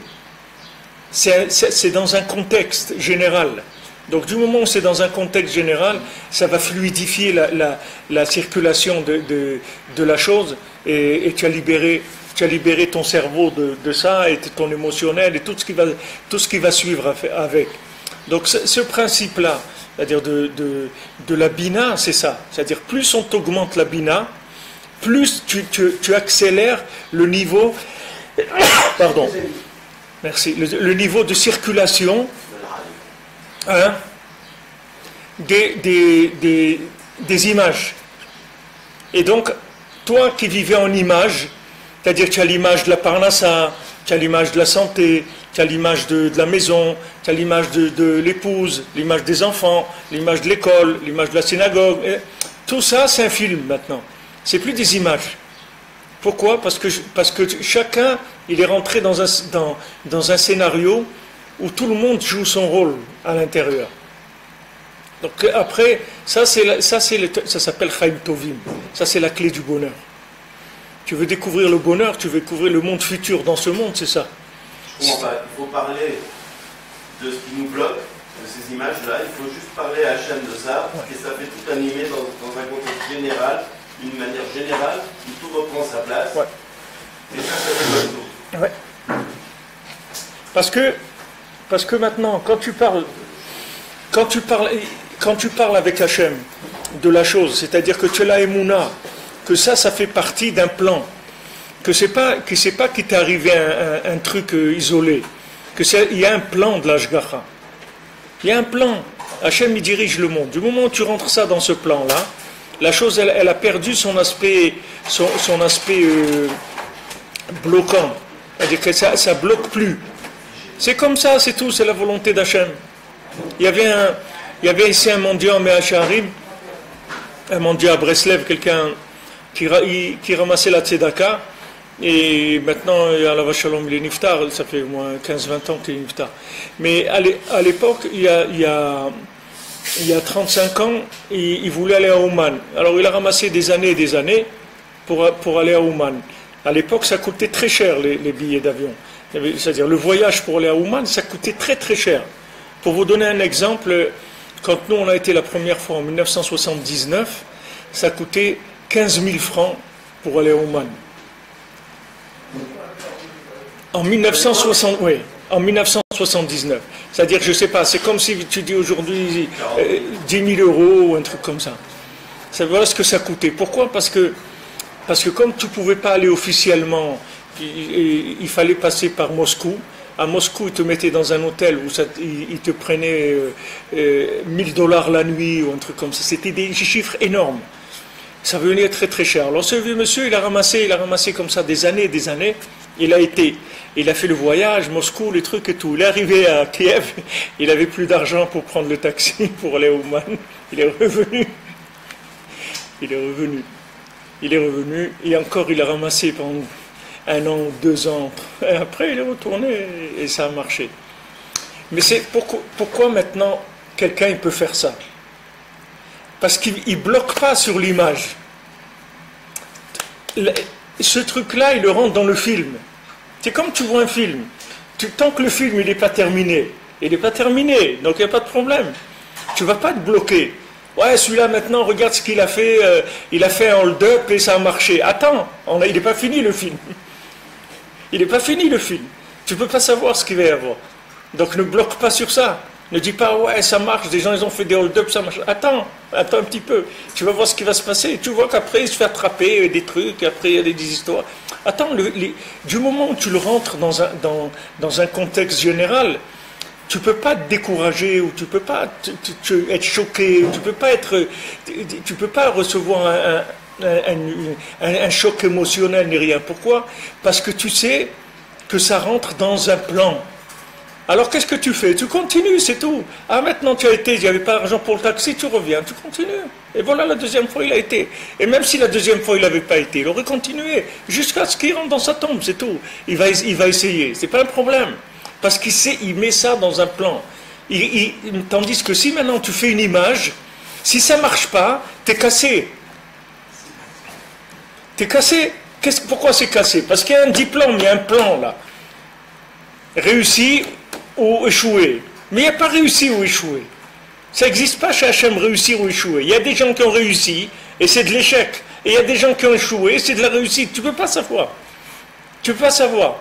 C'est dans un contexte général. Donc du moment où c'est dans un contexte général, ça va fluidifier la circulation de la chose et tu as libéré ton cerveau de ça et ton émotionnel et tout ce qui va suivre avec. Donc ce principe-là, c'est-à-dire de la bina, c'est ça. C'est-à-dire plus on t'augmente la bina, plus tu accélères le niveau, pardon, merci, le niveau de circulation des images. Et donc, toi qui vivais en images, c'est-à-dire tu as l'image de la parnassa, tu as l'image de la santé, tu as l'image de la maison, tu as l'image de l'épouse, l'image des enfants, l'image de l'école, l'image de la synagogue. Et tout ça, c'est un film maintenant. C'est plus des images. Pourquoi? Parce que chacun, il est rentré dans un scénario où tout le monde joue son rôle à l'intérieur. Donc après, ça s'appelle Chaim Tovim. Ça, c'est la clé du bonheur. Tu veux découvrir le bonheur, tu veux découvrir le monde futur dans ce monde, c'est ça. Je comprends pas. Il faut parler de ce qui nous bloque, de ces images-là. Il faut juste parler à Hachem de ça, et ça fait tout animer dans un contexte général, d'une manière générale, où tout reprend sa place. Ouais. Et ça fait le Ouais. Parce que maintenant, quand tu parles avec Hachem de la chose, c'est-à-dire que tu as la émouna, que ça fait partie d'un plan, que c'est pas qu'il t'est arrivé un truc isolé, il y a un plan de l'Ashgacha. Il y a un plan. Hachem, il dirige le monde. Du moment où tu rentres ça dans ce plan-là, la chose, elle a perdu son aspect bloquant. C'est-à-dire que ça bloque plus. C'est comme ça, c'est tout, c'est la volonté d'Hachem. Il y avait ici un mendiant à Mehacharim, un mendiant à Breslev, quelqu'un qui ramassait la tzedaka, et maintenant, à la Vachalom, il est niftar, ça fait au moins 15-20 ans qu'il est niftar. Mais à l'époque, il y a 35 ans, il voulait aller à Ouman. Alors il a ramassé des années et des années pour aller à Ouman. À l'époque, ça coûtait très cher, les billets d'avion. C'est-à-dire, le voyage pour aller à Ouman, ça coûtait très très cher. Pour vous donner un exemple, quand nous on a été la première fois en 1979, ça coûtait 15 000 francs pour aller à Ouman. En 1979. C'est-à-dire, je ne sais pas, c'est comme si tu dis aujourd'hui 10 000 euros ou un truc comme ça. Voilà ce que ça coûtait. Pourquoi? Parce que comme tu ne pouvais pas aller officiellement, il fallait passer par Moscou. À Moscou, ils te mettaient dans un hôtel où ils te prenaient $1000 la nuit ou un truc comme ça. C'était des chiffres énormes. Ça venait très très cher. Alors ce vieux monsieur, il a ramassé comme ça des années et des années. Il a fait le voyage, Moscou, les trucs et tout. Il est arrivé à Kiev, il n'avait plus d'argent pour prendre le taxi pour aller au Man. Il est revenu. Et encore, il a ramassé pendant 1 an, 2 ans. Et après, il est retourné et ça a marché. Mais c'est pourquoi maintenant quelqu'un il peut faire ça? Parce qu'il ne bloque pas sur l'image. Ce truc-là, il le rentre dans le film. C'est comme tu vois un film. Tant que le film il n'est pas terminé, il n'est pas terminé, donc il n'y a pas de problème. Tu ne vas pas te bloquer. Ouais, celui-là maintenant, regarde ce qu'il a fait. Il a fait un hold-up et ça a marché. Attends, il n'est pas fini le film. Il n'est pas fini le film. Tu ne peux pas savoir ce qu'il va y avoir. Donc ne bloque pas sur ça. Ne dis pas, ouais, ça marche, des gens ils ont fait des hold-up, ça marche. Attends un petit peu. Tu vas voir ce qui va se passer. Tu vois qu'après il se fait attraper des trucs, après il y a des histoires. Attends, du moment où tu le rentres dans un contexte général, tu ne peux pas te décourager ou tu ne peux pas être choqué, ou tu ne peux pas recevoir un choc émotionnel ni rien. Pourquoi? Parce que tu sais que ça rentre dans un plan. Alors qu'est-ce que tu fais? Tu continues, c'est tout. Ah, maintenant tu as été, il n'y avait pas d'argent pour le taxi, tu reviens, tu continues. Et voilà, la deuxième fois il a été. Et même si la deuxième fois il n'avait pas été, il aurait continué jusqu'à ce qu'il rentre dans sa tombe, c'est tout. Il va essayer, c'est pas un problème. Parce qu'il sait, il met ça dans un plan. Tandis que si maintenant tu fais une image, si ça ne marche pas, t'es cassé. T'es cassé. Pourquoi c'est cassé? Parce qu'il y a un diplôme, il y a un plan là. Réussi ou échoué. Mais il n'y a pas réussi ou échoué. Ça n'existe pas chez Hachem réussir ou échouer. Il y a des gens qui ont réussi et c'est de l'échec. Et il y a des gens qui ont échoué et c'est de la réussite. Tu ne peux pas savoir. Tu ne peux pas savoir.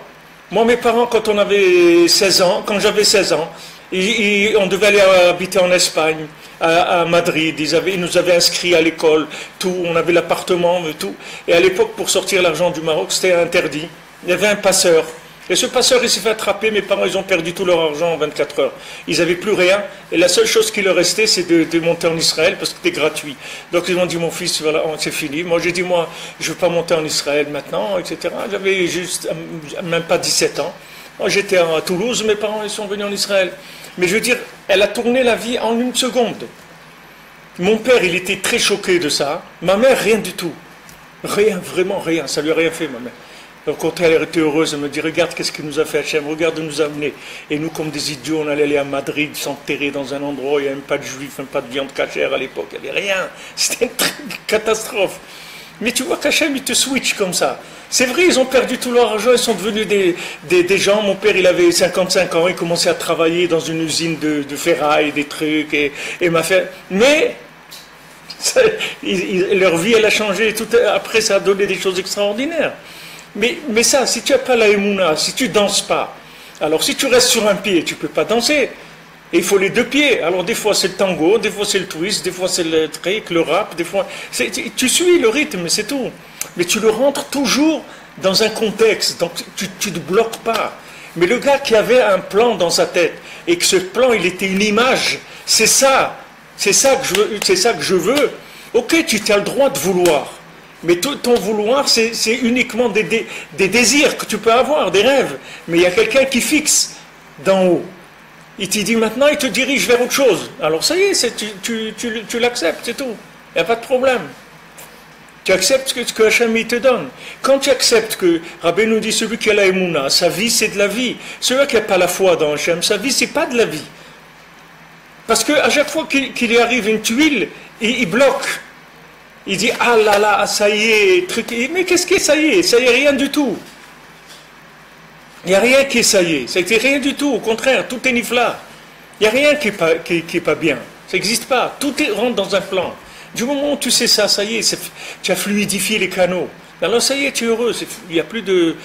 Moi, mes parents, quand j'avais 16 ans, on devait aller habiter en Espagne, à Madrid. Ils nous avaient inscrits à l'école, tout. On avait l'appartement, tout. Et à l'époque, pour sortir l'argent du Maroc, c'était interdit. Il y avait un passeur. Et ce passeur, il s'est fait attraper. Mes parents, ils ont perdu tout leur argent en 24 heures. Ils n'avaient plus rien. Et la seule chose qui leur restait, c'est de monter en Israël parce que c'était gratuit. Donc, ils m'ont dit, mon fils, voilà, c'est fini. Moi, j'ai dit, moi, je ne veux pas monter en Israël maintenant, etc. J'avais juste même pas 17 ans. Moi, j'étais à Toulouse. Mes parents, ils sont venus en Israël. Mais je veux dire, elle a tourné la vie en une seconde. Mon père, il était très choqué de ça. Ma mère, rien du tout. Rien, vraiment rien. Ça lui a rien fait, ma mère. Au contraire, elle était heureuse, elle me dit, regarde qu'est-ce qu'il nous a fait Hachem, regarde où nous a amenés. Et nous, comme des idiots, on allait aller à Madrid, s'enterrer dans un endroit où il n'y avait même pas de juifs, même pas de viande cachère à l'époque, il n'y avait rien. C'était une catastrophe. Mais tu vois qu'Hachem, il te switch comme ça. C'est vrai, ils ont perdu tout leur argent, ils sont devenus des gens. Mon père, il avait 55 ans, il commençait à travailler dans une usine de ferraille, des trucs, et m'a fait... Mais... leur vie, elle a changé, tout, après ça a donné des choses extraordinaires. Mais ça, si tu n'as pas la émouna, si tu ne danses pas, alors si tu restes sur un pied, tu ne peux pas danser. Et il faut les deux pieds. Alors des fois c'est le tango, des fois c'est le twist, des fois c'est le trick, le rap, des fois... Tu suis le rythme, c'est tout. Mais tu le rentres toujours dans un contexte, donc tu ne bloques pas. Mais le gars qui avait un plan dans sa tête, et que ce plan, il était une image, c'est ça que je veux. Ok, tu as le droit de vouloir. Mais tout ton vouloir, c'est uniquement des désirs que tu peux avoir, des rêves. Mais il y a quelqu'un qui fixe d'en haut. Il te dit maintenant, il te dirige vers autre chose. Alors ça y est, tu l'acceptes, c'est tout. Il n'y a pas de problème. Tu acceptes ce que Hachem il te donne. Quand tu acceptes que Rabbi nous dit, celui qui a la émouna, sa vie c'est de la vie. Celui qui n'a pas la foi dans Hachem, sa vie c'est pas de la vie. Parce qu'à chaque fois qu'il lui arrive une tuile, il bloque. Il dit, ah là là, ça y est, truc. Mais qu'est-ce qui est ça y est? Ça y est, rien du tout. Il n'y a rien qui est ça y est. Ça n'était rien du tout. Au contraire, tout est nifla. Il n'y a rien qui est pas bien. Ça n'existe pas. Tout rentre dans un plan. Du moment où tu sais ça, ça y est, tu as fluidifié les canaux. Alors ça y est, tu es heureux. Il n'y a plus de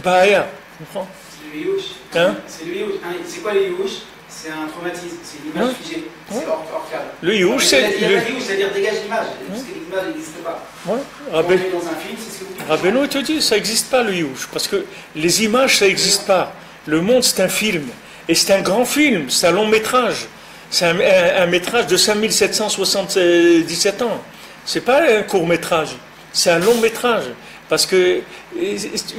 bahaya. Tu comprends? C'est le youch. Hein? C'est le youch. C'est quoi le youch? C'est un traumatisme, c'est une image figée, c'est hors cadre. Le youch, c'est... Il y a pas de youch, c'est-à-dire dégage l'image, parce que l'image n'existe pas. Ouais. Quand on est dans un film, c'est ce que vous dites. Rabbeinu te dit, ça n'existe pas le youch, parce que les images, ça n'existe pas. Le monde, c'est un film, et c'est un grand film, c'est un long métrage. C'est un métrage de 5777 ans. C'est pas un court métrage, c'est un long métrage. Parce que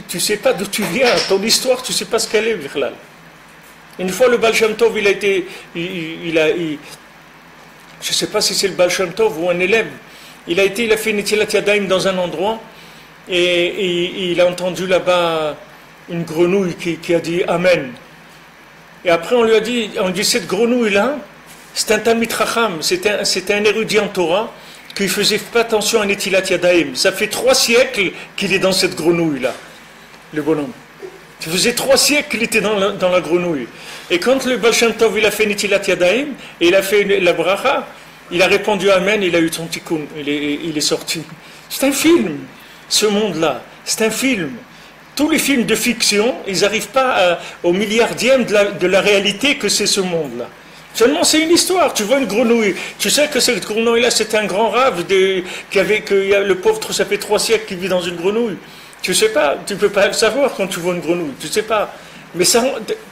tu ne sais pas d'où tu viens, ton histoire, tu ne sais pas ce qu'elle est, Vichlal. Une fois, le Baal Shem Tov, je ne sais pas si c'est le Baal Shem Tov ou un élève, il a fait Netilat Yadayim dans un endroit, et il a entendu là-bas une grenouille qui a dit Amen. Et après, on lui dit, cette grenouille-là, c'est un Talmid Chacham, c'était un érudit en Torah, qui faisait pas attention à Netilat Yadayim. Ça fait 3 siècles qu'il est dans cette grenouille-là, le bonhomme. Ça faisait 3 siècles qu'il était dans la grenouille. Et quand le Baal Shem Tov, il a fait Netilat Yadayim, et il a fait la bracha, il a répondu Amen, il a eu son tikkun, il est sorti. C'est un film, ce monde-là. C'est un film. Tous les films de fiction, ils n'arrivent pas au milliardième de la réalité que c'est ce monde-là. Seulement, c'est une histoire. Tu vois une grenouille. Tu sais que cette grenouille-là, c'est un grand rave le pauvre, ça fait 3 siècles qu'il vit dans une grenouille. Tu sais pas, tu peux pas le savoir quand tu vois une grenouille. Tu sais pas. Mais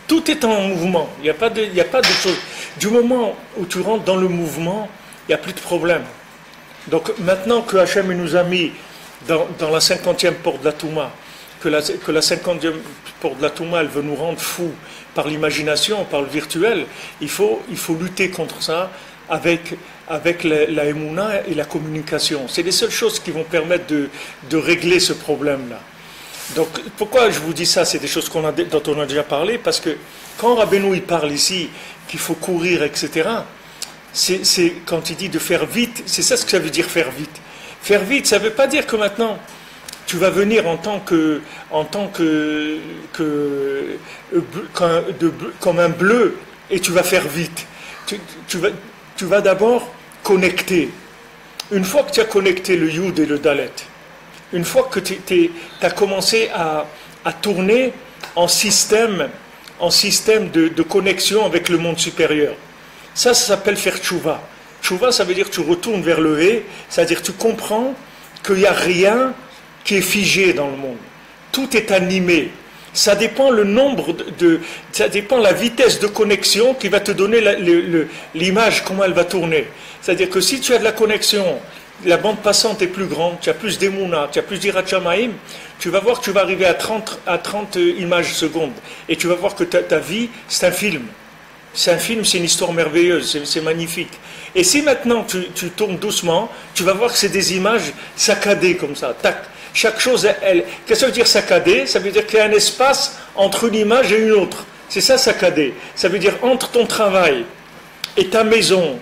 tout est en mouvement. Il n'y a pas de chose. Du moment où tu rentres dans le mouvement, il n'y a plus de problème. Donc maintenant que Hachem nous a mis dans la 50e porte de la Touma, que la 50e porte de la Touma, elle veut nous rendre fous par l'imagination, par le virtuel, il faut lutter contre ça avec la Emouna et la communication. C'est les seules choses qui vont permettre de régler ce problème-là. Donc pourquoi je vous dis ça? C'est des choses dont on a déjà parlé, parce que quand Rabbeinu il parle ici qu'il faut courir, etc., c'est quand il dit de faire vite, c'est ça ce que ça veut dire faire vite. Faire vite, ça ne veut pas dire que maintenant tu vas venir comme un bleu et tu vas faire vite. Tu vas d'abord connecter. Une fois que tu as connecté le Yud et le Dalet, une fois que tu as commencé à tourner en système de connexion avec le monde supérieur, ça s'appelle faire tchouva. Tchouva, ça veut dire que tu retournes vers le Hé, c'est-à-dire que tu comprends qu'il n'y a rien qui est figé dans le monde. Tout est animé. Ça dépend le nombre ça dépend la vitesse de connexion qui va te donner l'image, comment elle va tourner. C'est-à-dire que si tu as de la connexion, la bande passante est plus grande, tu as plus d'émouna, tu as plus d'Irat Shamayim, tu vas voir que tu vas arriver à 30 images secondes. Et tu vas voir que ta vie, c'est un film. C'est un film, c'est une histoire merveilleuse, c'est magnifique. Et si maintenant tu tournes doucement, tu vas voir que c'est des images saccadées comme ça, tac. Chaque chose, qu'est-ce que ça veut dire saccadé? Ça veut dire qu'il y a un espace entre une image et une autre. C'est ça saccadé. Ça veut dire entre ton travail et ta maison,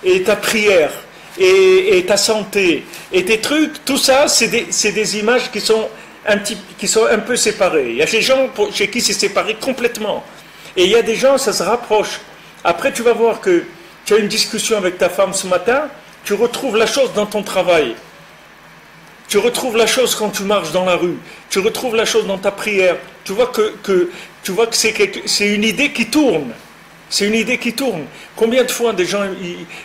et ta prière, et ta santé, et tes trucs, tout ça, c'est des images qui sont un peu séparées. Il y a des gens chez qui c'est séparé complètement. Et il y a des gens, ça se rapproche. Après, tu vas voir que tu as une discussion avec ta femme ce matin, tu retrouves la chose dans ton travail. Tu retrouves la chose quand tu marches dans la rue. Tu retrouves la chose dans ta prière. Tu vois que c'est une idée qui tourne. C'est une idée qui tourne. Combien de fois des gens,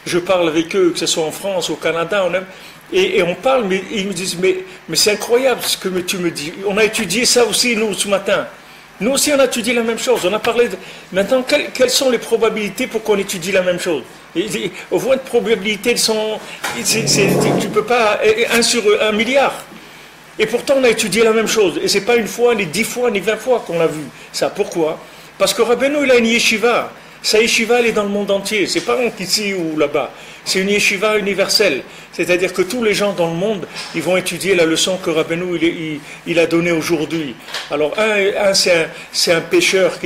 je parle avec eux, que ce soit en France, au Canada, et on parle, mais ils me disent, mais c'est incroyable ce que tu me dis. On a étudié ça aussi, nous, ce matin. Nous aussi, on a étudié la même chose. On a parlé de... Maintenant, quelles sont les probabilités pour qu'on étudie la même chose? Au moins, de probabilités, tu peux pas... 1 sur 1 milliard. Et pourtant, on a étudié la même chose. Et c'est pas une fois, ni 10 fois, ni 20 fois qu'on l'a vu. Ça, pourquoi? Parce que Rabbeinu, il a une yeshiva. Sa yeshiva, elle est dans le monde entier. C'est pas ici ou là-bas. C'est une yeshiva universelle. C'est-à-dire que tous les gens dans le monde, ils vont étudier la leçon que Rabbeinu il a donnée aujourd'hui. Alors, un c'est un pêcheur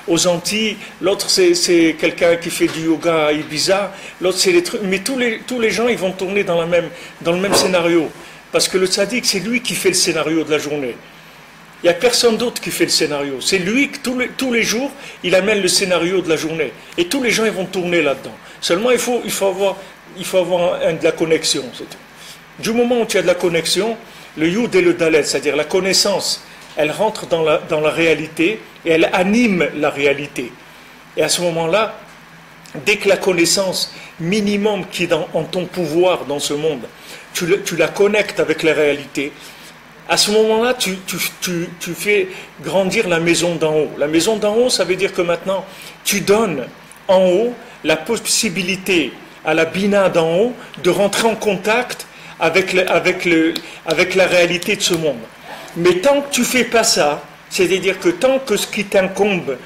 aux Antilles, l'autre c'est quelqu'un qui fait du yoga à Ibiza, l'autre c'est les trucs. Mais tous les gens, ils vont tourner dans le même scénario. Parce que le tzaddik, c'est lui qui fait le scénario de la journée. Il n'y a personne d'autre qui fait le scénario. C'est lui qui, tous les jours, il amène le scénario de la journée. Et tous les gens, ils vont tourner là-dedans. Seulement, il faut avoir de la connexion. C'est tout. Du moment où tu as de la connexion, le Yud et le Dalet, c'est-à-dire la connaissance, elle rentre dans la réalité et elle anime la réalité. Et à ce moment-là, dès que la connaissance minimum qui est en ton pouvoir dans ce monde, tu la connectes avec la réalité, à ce moment-là, tu fais grandir la maison d'en haut. La maison d'en haut, ça veut dire que maintenant, tu donnes en haut la possibilité à la Bina d'en haut de rentrer en contact avec la réalité de ce monde. Mais tant que tu ne fais pas ça, c'est-à-dire que tant que ce qui t'incombe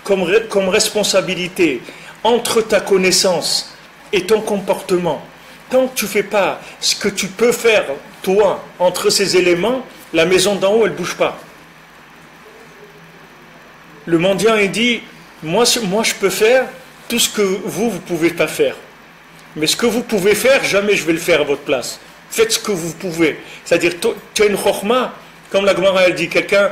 comme responsabilité entre ta connaissance et ton comportement, tant que tu ne fais pas ce que tu peux faire, toi, entre ces éléments, la maison d'en haut, elle ne bouge pas. Le mendiant, il dit, Moi, je peux faire tout ce que vous pouvez pas faire. Mais ce que vous pouvez faire, jamais je vais le faire à votre place. Faites ce que vous pouvez. C'est-à-dire, tu as une chokhma, comme la Gemara elle dit, quelqu'un,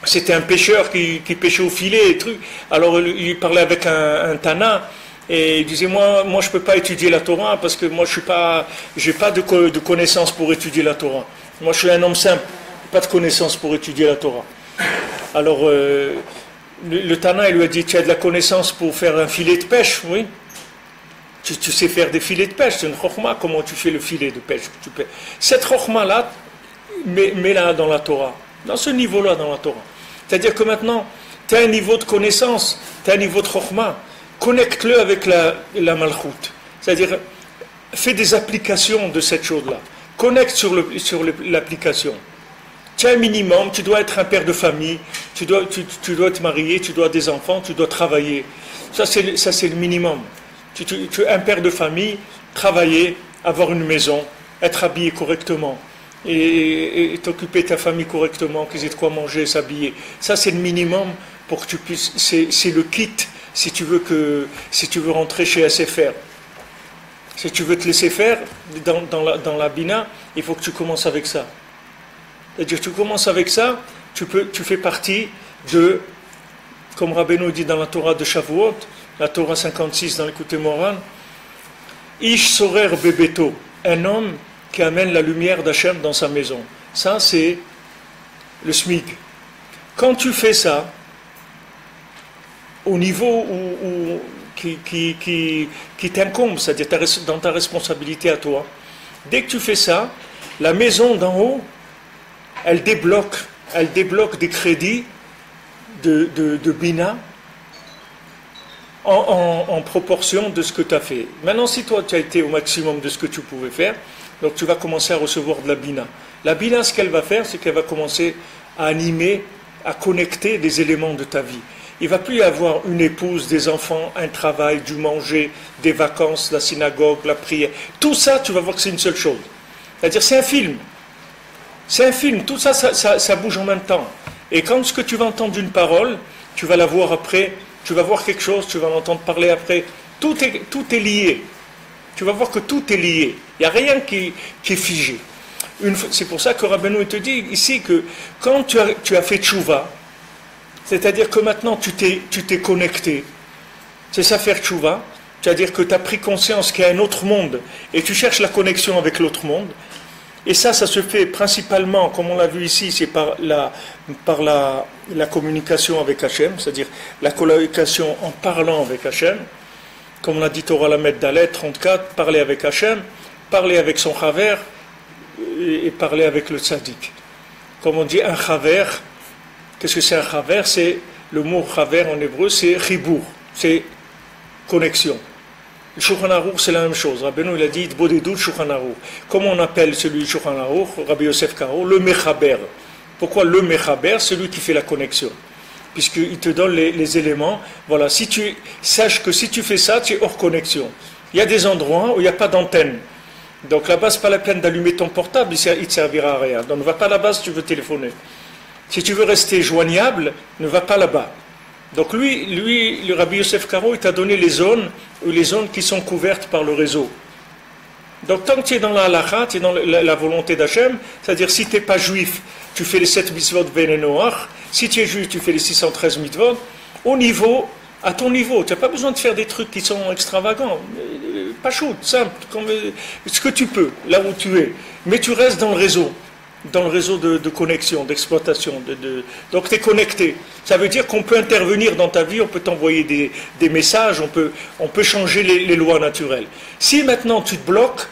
c'était un pêcheur qui pêchait au filet et trucs. Alors il parlait avec un Tana et il disait moi je peux pas étudier la Torah parce que moi j'ai pas de connaissances pour étudier la Torah. Moi je suis un homme simple, pas de connaissances pour étudier la Torah. Alors le Tana il lui a dit tu as de la connaissance pour faire un filet de pêche, oui. Tu sais faire des filets de pêche, c'est une chokhma, comment tu fais le filet de pêche que tu pêches. Cette chokhma là, mets-la dans la Torah, dans ce niveau-là dans la Torah. C'est-à-dire que maintenant, tu as un niveau de connaissance, tu as un niveau de chokhma, connecte-le avec la malchoute. C'est-à-dire, fais des applications de cette chose-là. Connecte sur l'application. Tu as un minimum, tu dois être un père de famille, tu dois te marier, tu dois avoir des enfants, tu dois travailler. Ça, c'est le minimum. Tu es un père de famille, travailler, avoir une maison, être habillé correctement et t'occuper de ta famille correctement, qu'ils aient de quoi manger, s'habiller. Ça, c'est le minimum pour que tu puisses. C'est le kit si tu veux rentrer chez SFR. Si tu veux te laisser faire dans la Bina, il faut que tu commences avec ça. C'est-à-dire, tu commences avec ça, tu fais partie de, comme Rabbeinu dit dans la Torah de Shavuot, la Torah 56 dans l'écouté Moran, Ish Sorer Bebeto, un homme qui amène la lumière d'Hachem dans sa maison. Ça, c'est le SMIG. Quand tu fais ça, au niveau qui t'incombe, c'est-à-dire dans ta responsabilité à toi, dès que tu fais ça, la maison d'en haut, elle débloque des crédits de Bina, en proportion de ce que tu as fait. Maintenant, si toi, tu as été au maximum de ce que tu pouvais faire, donc tu vas commencer à recevoir de la Bina. La Bina, ce qu'elle va faire, c'est qu'elle va commencer à animer, à connecter des éléments de ta vie. Il ne va plus y avoir une épouse, des enfants, un travail, du manger, des vacances, la synagogue, la prière. Tout ça, tu vas voir que c'est une seule chose. C'est-à-dire, c'est un film. C'est un film. Tout ça, ça bouge en même temps. Et quand ce que tu vas entendre d'une parole, tu vas la voir après. Tu vas voir quelque chose, tu vas l'entendre parler après. Tout est lié. Tu vas voir que tout est lié. Il n'y a rien qui est figé. C'est pour ça que Rabbeinu te dit ici que quand tu as fait tchouva, c'est-à-dire que maintenant tu t'es connecté, c'est ça faire tchouva, c'est-à-dire que tu as pris conscience qu'il y a un autre monde et tu cherches la connexion avec l'autre monde. Et ça se fait principalement, comme on l'a vu ici, c'est par la communication avec Hachem, c'est-à-dire la communication en parlant avec Hachem. Comme on a dit Torah Lamed Dalet 34, parler avec Hachem, parler avec son chaver et parler avec le tzaddik. Comme on dit un chaver, qu'est-ce que c'est un chaver? C'est le mot chaver en hébreu, c'est chibour, c'est connexion. Le Shulchan Aruch, c'est la même chose. Rabbeinu, il a dit, Bodedut Shulchan Aruch. Comment on appelle celui du Shulchan Aruch, Rabbi Yosef Karo, le Mechaber. Pourquoi le Mechaber? Celui qui fait la connexion. Puisqu'il te donne les éléments. Voilà, sache que si tu fais ça, tu es hors connexion. Il y a des endroits où il n'y a pas d'antenne. Donc là-bas, ce n'est pas la peine d'allumer ton portable, il ne te servira à rien. Donc ne va pas là-bas si tu veux téléphoner. Si tu veux rester joignable, ne va pas là-bas. Donc lui, le Rabbi Yosef Karo, il t'a donné les zones qui sont couvertes par le réseau. Donc tant que tu es dans la halakha, tu es dans la volonté d'Hachem, c'est-à-dire si tu n'es pas juif, tu fais les 7 mitzvot ben et noach, si tu es juif, tu fais les 613 mitzvot, à ton niveau, tu n'as pas besoin de faire des trucs qui sont extravagants, pas chaud, simple, ce que tu peux, là où tu es, mais tu restes dans le réseau de connexion, d'exploitation. Donc tu es connecté. Ça veut dire qu'on peut intervenir dans ta vie, on peut t'envoyer des messages, on peut changer les lois naturelles. Si maintenant tu te bloques,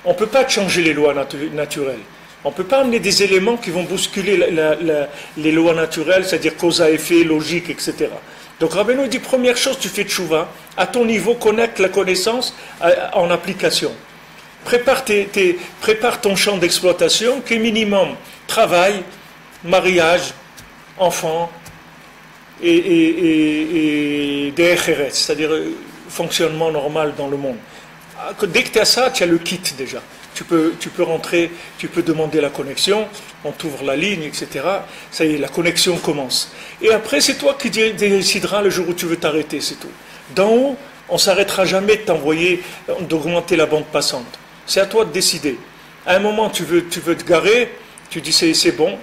on ne peut pas te changer les lois naturelles. On ne peut pas amener des éléments qui vont bousculer les lois naturelles, c'est-à-dire cause à effet, logique, etc. Donc Rabbeinu dit, première chose, tu fais tchouva, à ton niveau, connecte la connaissance en application. Prépare ton champ d'exploitation qui est minimum travail, mariage, enfants et des echeretz, c'est-à-dire fonctionnement normal dans le monde. Dès que tu as ça, tu as le kit déjà. Tu peux rentrer, tu peux demander la connexion, on t'ouvre la ligne, etc. Ça y est, la connexion commence. Et après, c'est toi qui décideras le jour où tu veux t'arrêter, c'est tout. D'en haut, on ne s'arrêtera jamais de t'envoyer, d'augmenter la bande passante. C'est à toi de décider. À un moment, tu veux te garer, tu dis c'est bon.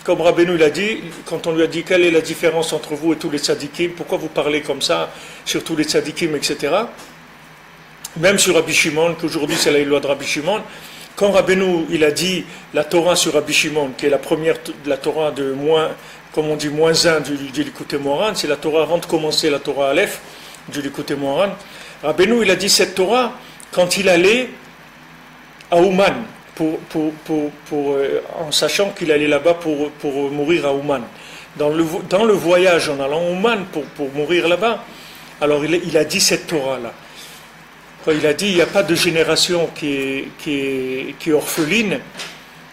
Comme Rabbeinu l'a dit, quand on lui a dit quelle est la différence entre vous et tous les tzadikim, pourquoi vous parlez comme ça sur tous les tzadikim, etc. Même sur Rabbi Shimon, qu'aujourd'hui c'est la loi de Rabbi Shimon, quand Rabbeinu il a dit la Torah sur Rabbi Shimon, qui est la première, la Torah de moins, comme on dit, moins 1 du Likutei Moharan, c'est la Torah avant de commencer la Torah Aleph du Likutei Moharan. Rabbeinu il a dit cette Torah quand il allait à Ouman, en sachant qu'il allait là-bas pour mourir à Ouman. Dans le voyage en allant à Ouman pour mourir là-bas, alors il a dit cette Torah-là. Il a dit il n'y a pas de génération qui est orpheline.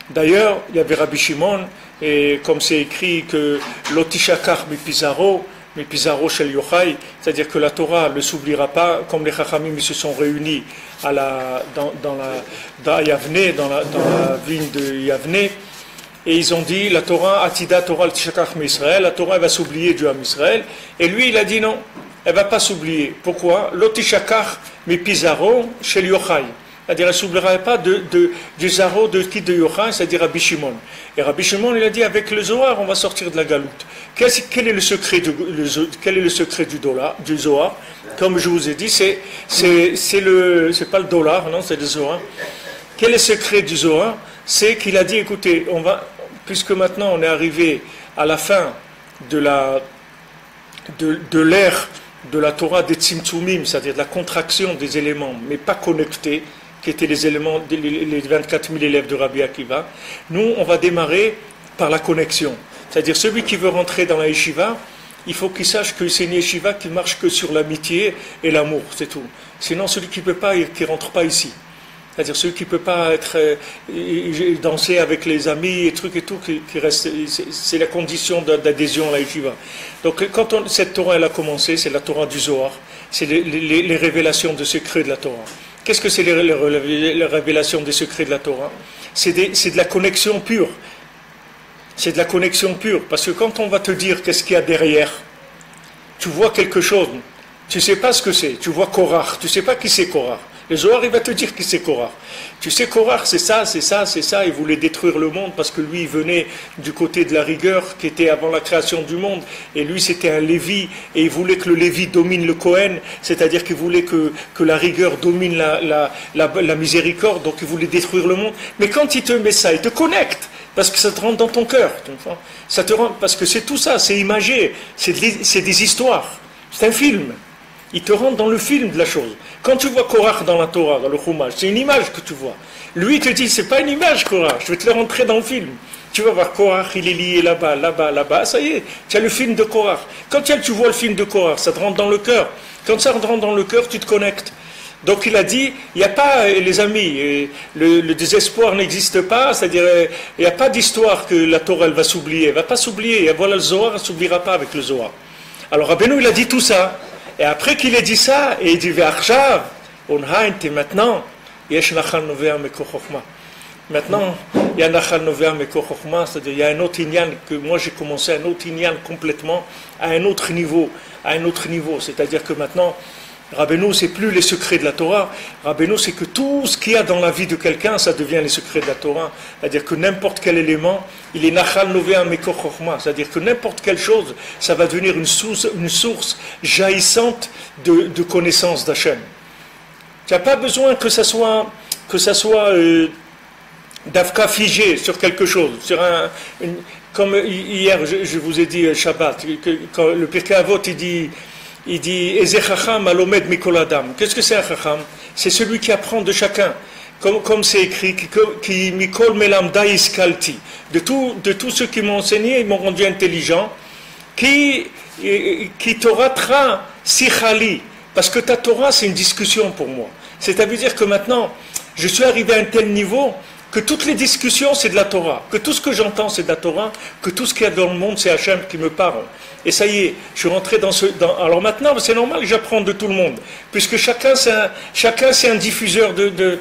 D'ailleurs, il y avait Rabbi Shimon, et comme c'est écrit que l'otishakar mi Pizarro shel Yochai, c'est-à-dire que la Torah ne s'oubliera pas, comme les Chachamim ils se sont réunis dans Yavne, dans la vigne de Yavne, et ils ont dit la Torah, Atida Torah l'otishakar mi Israël, la Torah elle va s'oublier du Ham Israël, et lui il a dit non. Elle ne va pas s'oublier. Pourquoi? L'otishakar mi Pizarro shel Yochai. C'est-à-dire, elle ne s'oubliera pas du Zaro de Yochai, c'est-à-dire Rabbi Shimon. Et Rabbi Shimon, il a dit, avec le Zohar, on va sortir de la galoute. Quel est le secret du Zohar? Comme je vous ai dit, c'est pas le dollar, non, c'est le Zohar. Quel est le secret du Zohar? C'est qu'il a dit, écoutez, puisque maintenant on est arrivé à la fin de l'ère de la Torah des Tzimtzumim, c'est-à-dire de la contraction des éléments, mais pas connectés, qui étaient les éléments, les 24 000 élèves de Rabbi Akiva. Nous, on va démarrer par la connexion. C'est-à-dire, celui qui veut rentrer dans la yeshiva, il faut qu'il sache que c'est une yeshiva qui marche que sur l'amitié et l'amour, c'est tout. Sinon, celui qui ne peut pas, qui ne rentre pas ici. C'est-à-dire, celui qui ne peut pas danser avec les amis et trucs et tout, qui reste, c'est la condition d'adhésion à la yeshiva. Donc, quand cette Torah elle a commencé, c'est la Torah du Zohar, c'est les révélations de secrets de la Torah. Qu'est-ce que c'est les révélations des secrets de la Torah? C'est de la connexion pure. C'est de la connexion pure. Parce que quand on va te dire qu'est-ce qu'il y a derrière, tu vois quelque chose, tu ne sais pas ce que c'est. Tu vois Korach, tu ne sais pas qui c'est Korach. Le Zohar, il va te dire qui c'est Korach. Tu sais, Korach, c'est ça, c'est ça, c'est ça. Il voulait détruire le monde parce que lui, il venait du côté de la rigueur qui était avant la création du monde. Et lui, c'était un Lévi. Et il voulait que le Lévi domine le Kohen. C'est-à-dire qu'il voulait que la rigueur domine la miséricorde. Donc, il voulait détruire le monde. Mais quand il te met ça, il te connecte. Parce que ça te rentre dans ton cœur. Ça te rentre, parce que c'est tout ça, c'est imagé. C'est des histoires. C'est un film. Il te rentre dans le film de la chose. Quand tu vois Korach dans la Torah, dans le Chumash, c'est une image que tu vois. Lui, il te dit, c'est pas une image, Korach, je vais te le rentrer dans le film. Tu vas voir Korach, il est lié là-bas, là-bas, là-bas, ça y est, tu as le film de Korach. Quand tu vois le film de Korach, ça te rentre dans le cœur. Quand ça rentre dans le cœur, tu te connectes. Donc il a dit, il n'y a pas, les amis, le désespoir n'existe pas, c'est-à-dire, il n'y a pas d'histoire que la Torah, elle va s'oublier. Elle ne va pas s'oublier. Et voilà, le Zohar, elle ne s'oubliera pas avec le Zohar. Alors Rabbeinu, il a dit tout ça. Et après qu'il ait dit ça, et il dit Ve'achshav, onhaint, et maintenant, yesh nachal novea meko chokhma. Maintenant, il y a nachal novea meko chokhma, c'est-à-dire il y a un autre inyan, que moi j'ai commencé un autre inyan complètement, à un autre niveau, c'est-à-dire que maintenant, Rabbeinu, c'est plus les secrets de la Torah. Rabbeinu, c'est que tout ce qu'il y a dans la vie de quelqu'un, ça devient les secrets de la Torah. C'est-à-dire que n'importe quel élément, il est nachal novea meko chokhma. C'est-à-dire que n'importe quelle chose, ça va devenir une source jaillissante de connaissance d'Hachem. Tu n'as pas besoin que ça soit d'Afka figé sur quelque chose, comme hier, je vous ai dit Shabbat, quand le Pirkei Avot, il dit Eze chacham alomed mikol adam. Qu'est-ce que c'est un chacham? C'est celui qui apprend de chacun. Comme c'est écrit, qui mikol melamda iskalti. De tous ceux qui m'ont enseigné, ils m'ont rendu intelligent. Qui Torah sichali. Parce que ta Torah, c'est une discussion pour moi. C'est-à-dire que maintenant, je suis arrivé à un tel niveau que toutes les discussions c'est de la Torah, que tout ce que j'entends c'est de la Torah, que tout ce qu'il y a dans le monde c'est Hachem qui me parle. Et ça y est, je suis rentré dans ce... alors maintenant, c'est normal que j'apprends de tout le monde, puisque chacun c'est un diffuseur de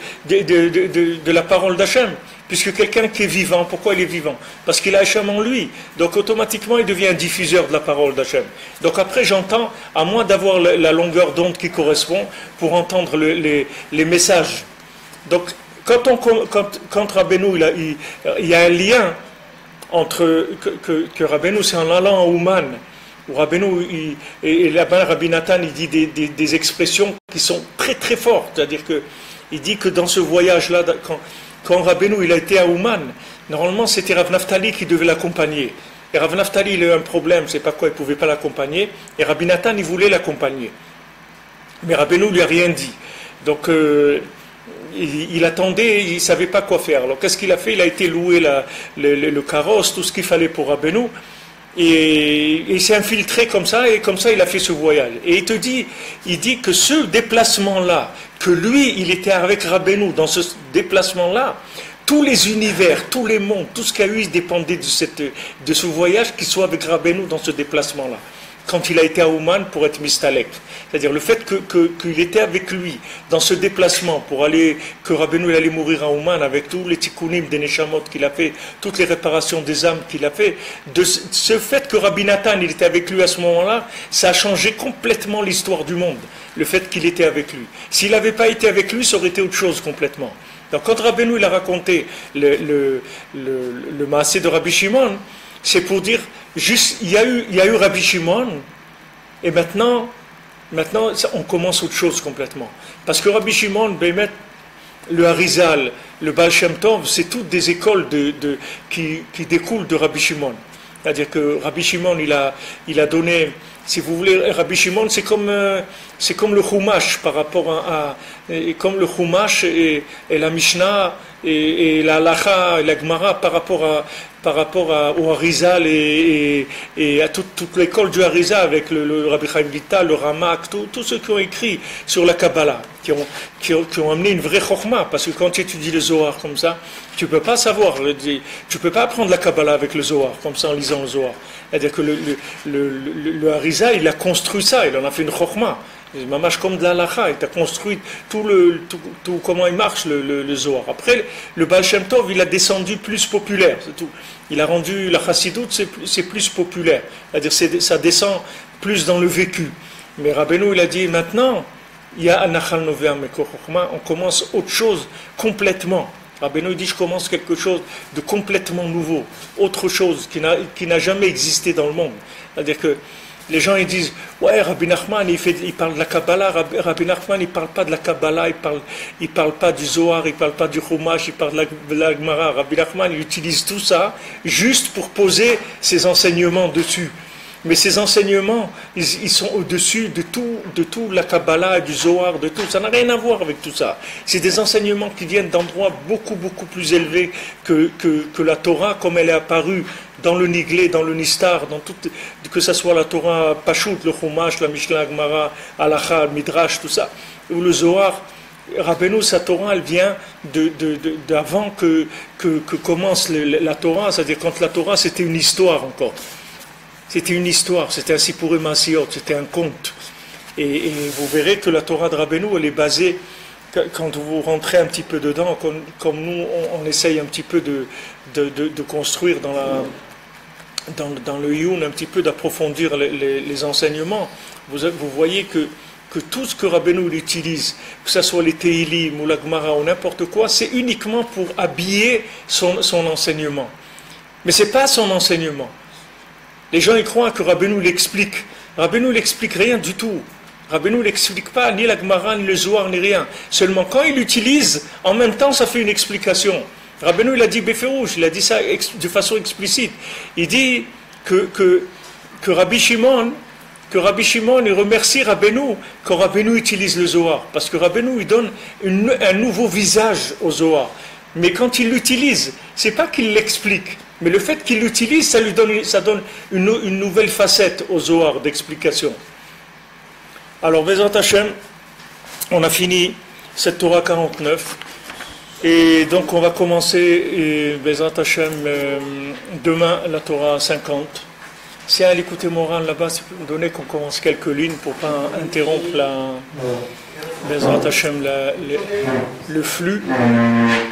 la parole d'Hachem. Puisque quelqu'un qui est vivant, pourquoi il est vivant? Parce qu'il a Hachem en lui. Donc automatiquement, il devient un diffuseur de la parole d'Hachem. Donc après, j'entends, à moins d'avoir la longueur d'onde qui correspond, pour entendre les messages. Donc quand Rabbeinu, il y a un lien entre que Rabbeinu, c'est en allant à Ouman, où Rabbeinu, et là-bas, Rabbi Nathan, il dit des expressions qui sont très très fortes. C'est-à-dire qu'il dit que dans ce voyage-là, quand Rabbeinu il a été à Ouman, normalement c'était Rav Naftali qui devait l'accompagner. Et Rav Naftali il a eu un problème, c'est pas quoi, il ne pouvait pas l'accompagner. Et Rabbi Nathan il voulait l'accompagner. Mais Rabbeinu lui a rien dit. Donc il attendait, il ne savait pas quoi faire. Alors qu'est-ce qu'il a fait? Il a été louer le carrosse, tout ce qu'il fallait pour Rabbeinu. Et il s'est infiltré comme ça, et comme ça il a fait ce voyage. Et il dit que ce déplacement-là, que lui, il était avec Rabbeinu dans ce déplacement-là, tous les univers, tous les mondes, tout ce qu'il y a eu, il dépendait de ce voyage qui soit avec Rabbeinu dans ce déplacement-là. Quand il a été à Ouman pour être mistalek. C'est-à-dire le fait qu'il était avec lui dans ce déplacement pour aller, que Rabbeinu allait mourir à Ouman avec tous les tikkunim des neshamot qu'il a fait, toutes les réparations des âmes qu'il a fait, de ce fait que Rabbi Nathan il était avec lui à ce moment-là, ça a changé complètement l'histoire du monde, le fait qu'il était avec lui. S'il n'avait pas été avec lui, ça aurait été autre chose complètement. Donc quand Rabbeinu il a raconté le maasé de Rabbi Shimon, c'est pour dire, juste, il y a eu Rabbi Shimon, et maintenant, on commence autre chose complètement. Parce que Rabbi Shimon, Bémet, le Harizal, le Baal Shem Tov, c'est toutes des écoles qui découlent de Rabbi Shimon. C'est-à-dire que Rabbi Shimon, il a donné, si vous voulez, Rabbi Shimon, c'est comme le Chumash par rapport comme le Chumash et la Mishnah et la Halacha et la Gemara par rapport au Harizal et à toute l'école du Harizal avec le Rabbi Chaim Vital, le Ramak, tous ceux qui ont écrit sur la Kabbalah, qui ont amené une vraie chokhmah, parce que quand tu étudies le Zohar comme ça, tu ne peux pas savoir, tu ne peux pas apprendre la Kabbalah avec le Zohar, comme ça en lisant le Zohar. C'est-à-dire que le Harizal, il a construit ça, il en a fait une chokhmah. Mamash comme de la halakha, il a construit tout comment il marche le Zohar. Après, le Baal Shem Tov, il a descendu plus populaire, c'est tout. Il a rendu la chassidoute, c'est plus populaire. C'est-à-dire ça descend plus dans le vécu. Mais Rabbeinu, il a dit maintenant, il y a Anachal Novea Mekor Chokhmah, on commence autre chose complètement. Rabbeinu dit, je commence quelque chose de complètement nouveau, autre chose qui n'a jamais existé dans le monde. C'est-à-dire que les gens ils disent, ouais, Rabbi Nachman il parle de la Kabbalah, Rabbi Nachman il parle pas de la Kabbalah, il parle pas du Zohar, il parle pas du Chumash, il parle de la Gemara. Rabbi Nachman il utilise tout ça juste pour poser ses enseignements dessus. Mais ces enseignements, ils sont au-dessus de tout la Kabbalah, du Zohar, de tout. Ça n'a rien à voir avec tout ça. C'est des enseignements qui viennent d'endroits beaucoup, beaucoup plus élevés que la Torah, comme elle est apparue dans le Niglé, dans le Nistar, que ce soit la Torah Pashut, le Chumash, la Mishnah, la Gemara, Halacha, le Midrash, tout ça. Ou le Zohar, Rabbeinu, sa Torah, elle vient d'avant que commence la Torah, c'est-à-dire quand la Torah, c'était une histoire encore. C'était une histoire, c'était un Sipurim Masiyot, c'était un conte. Et vous verrez que la Torah de Rabbeinu, elle est basée, quand vous rentrez un petit peu dedans, comme nous, on essaye un petit peu de construire dans le Youn, un petit peu d'approfondir les enseignements. Vous voyez que tout ce que Rabbeinu utilise, que ce soit les Teilim ou la Gemara ou n'importe quoi, c'est uniquement pour habiller son enseignement. Mais ce n'est pas son enseignement. Les gens y croient que Rabbeinu l'explique. Rabbeinu n'explique rien du tout. Rabbeinu n'explique pas ni la Gemara, ni le Zohar, ni rien. Seulement quand il l'utilise, en même temps ça fait une explication. Rabbeinu il a dit Beferouche, il a dit ça de façon explicite. Il dit que Rabbi Shimon il remercie Rabbeinu quand Rabbeinu utilise le Zohar. Parce que Rabbeinu il donne un nouveau visage au Zohar. Mais quand il l'utilise, c'est pas qu'il l'explique. Mais le fait qu'il l'utilise, ça donne une nouvelle facette au Zohar d'explication. Alors, Bezrat Hashem, on a fini cette Torah 49. Et donc on va commencer, Bezrat Hashem, demain la Torah 50. Si à l'écouter Moran là-bas, si vous me donnez qu'on commence quelques lignes pour ne pas interrompre Bezrat Hashem, le flux.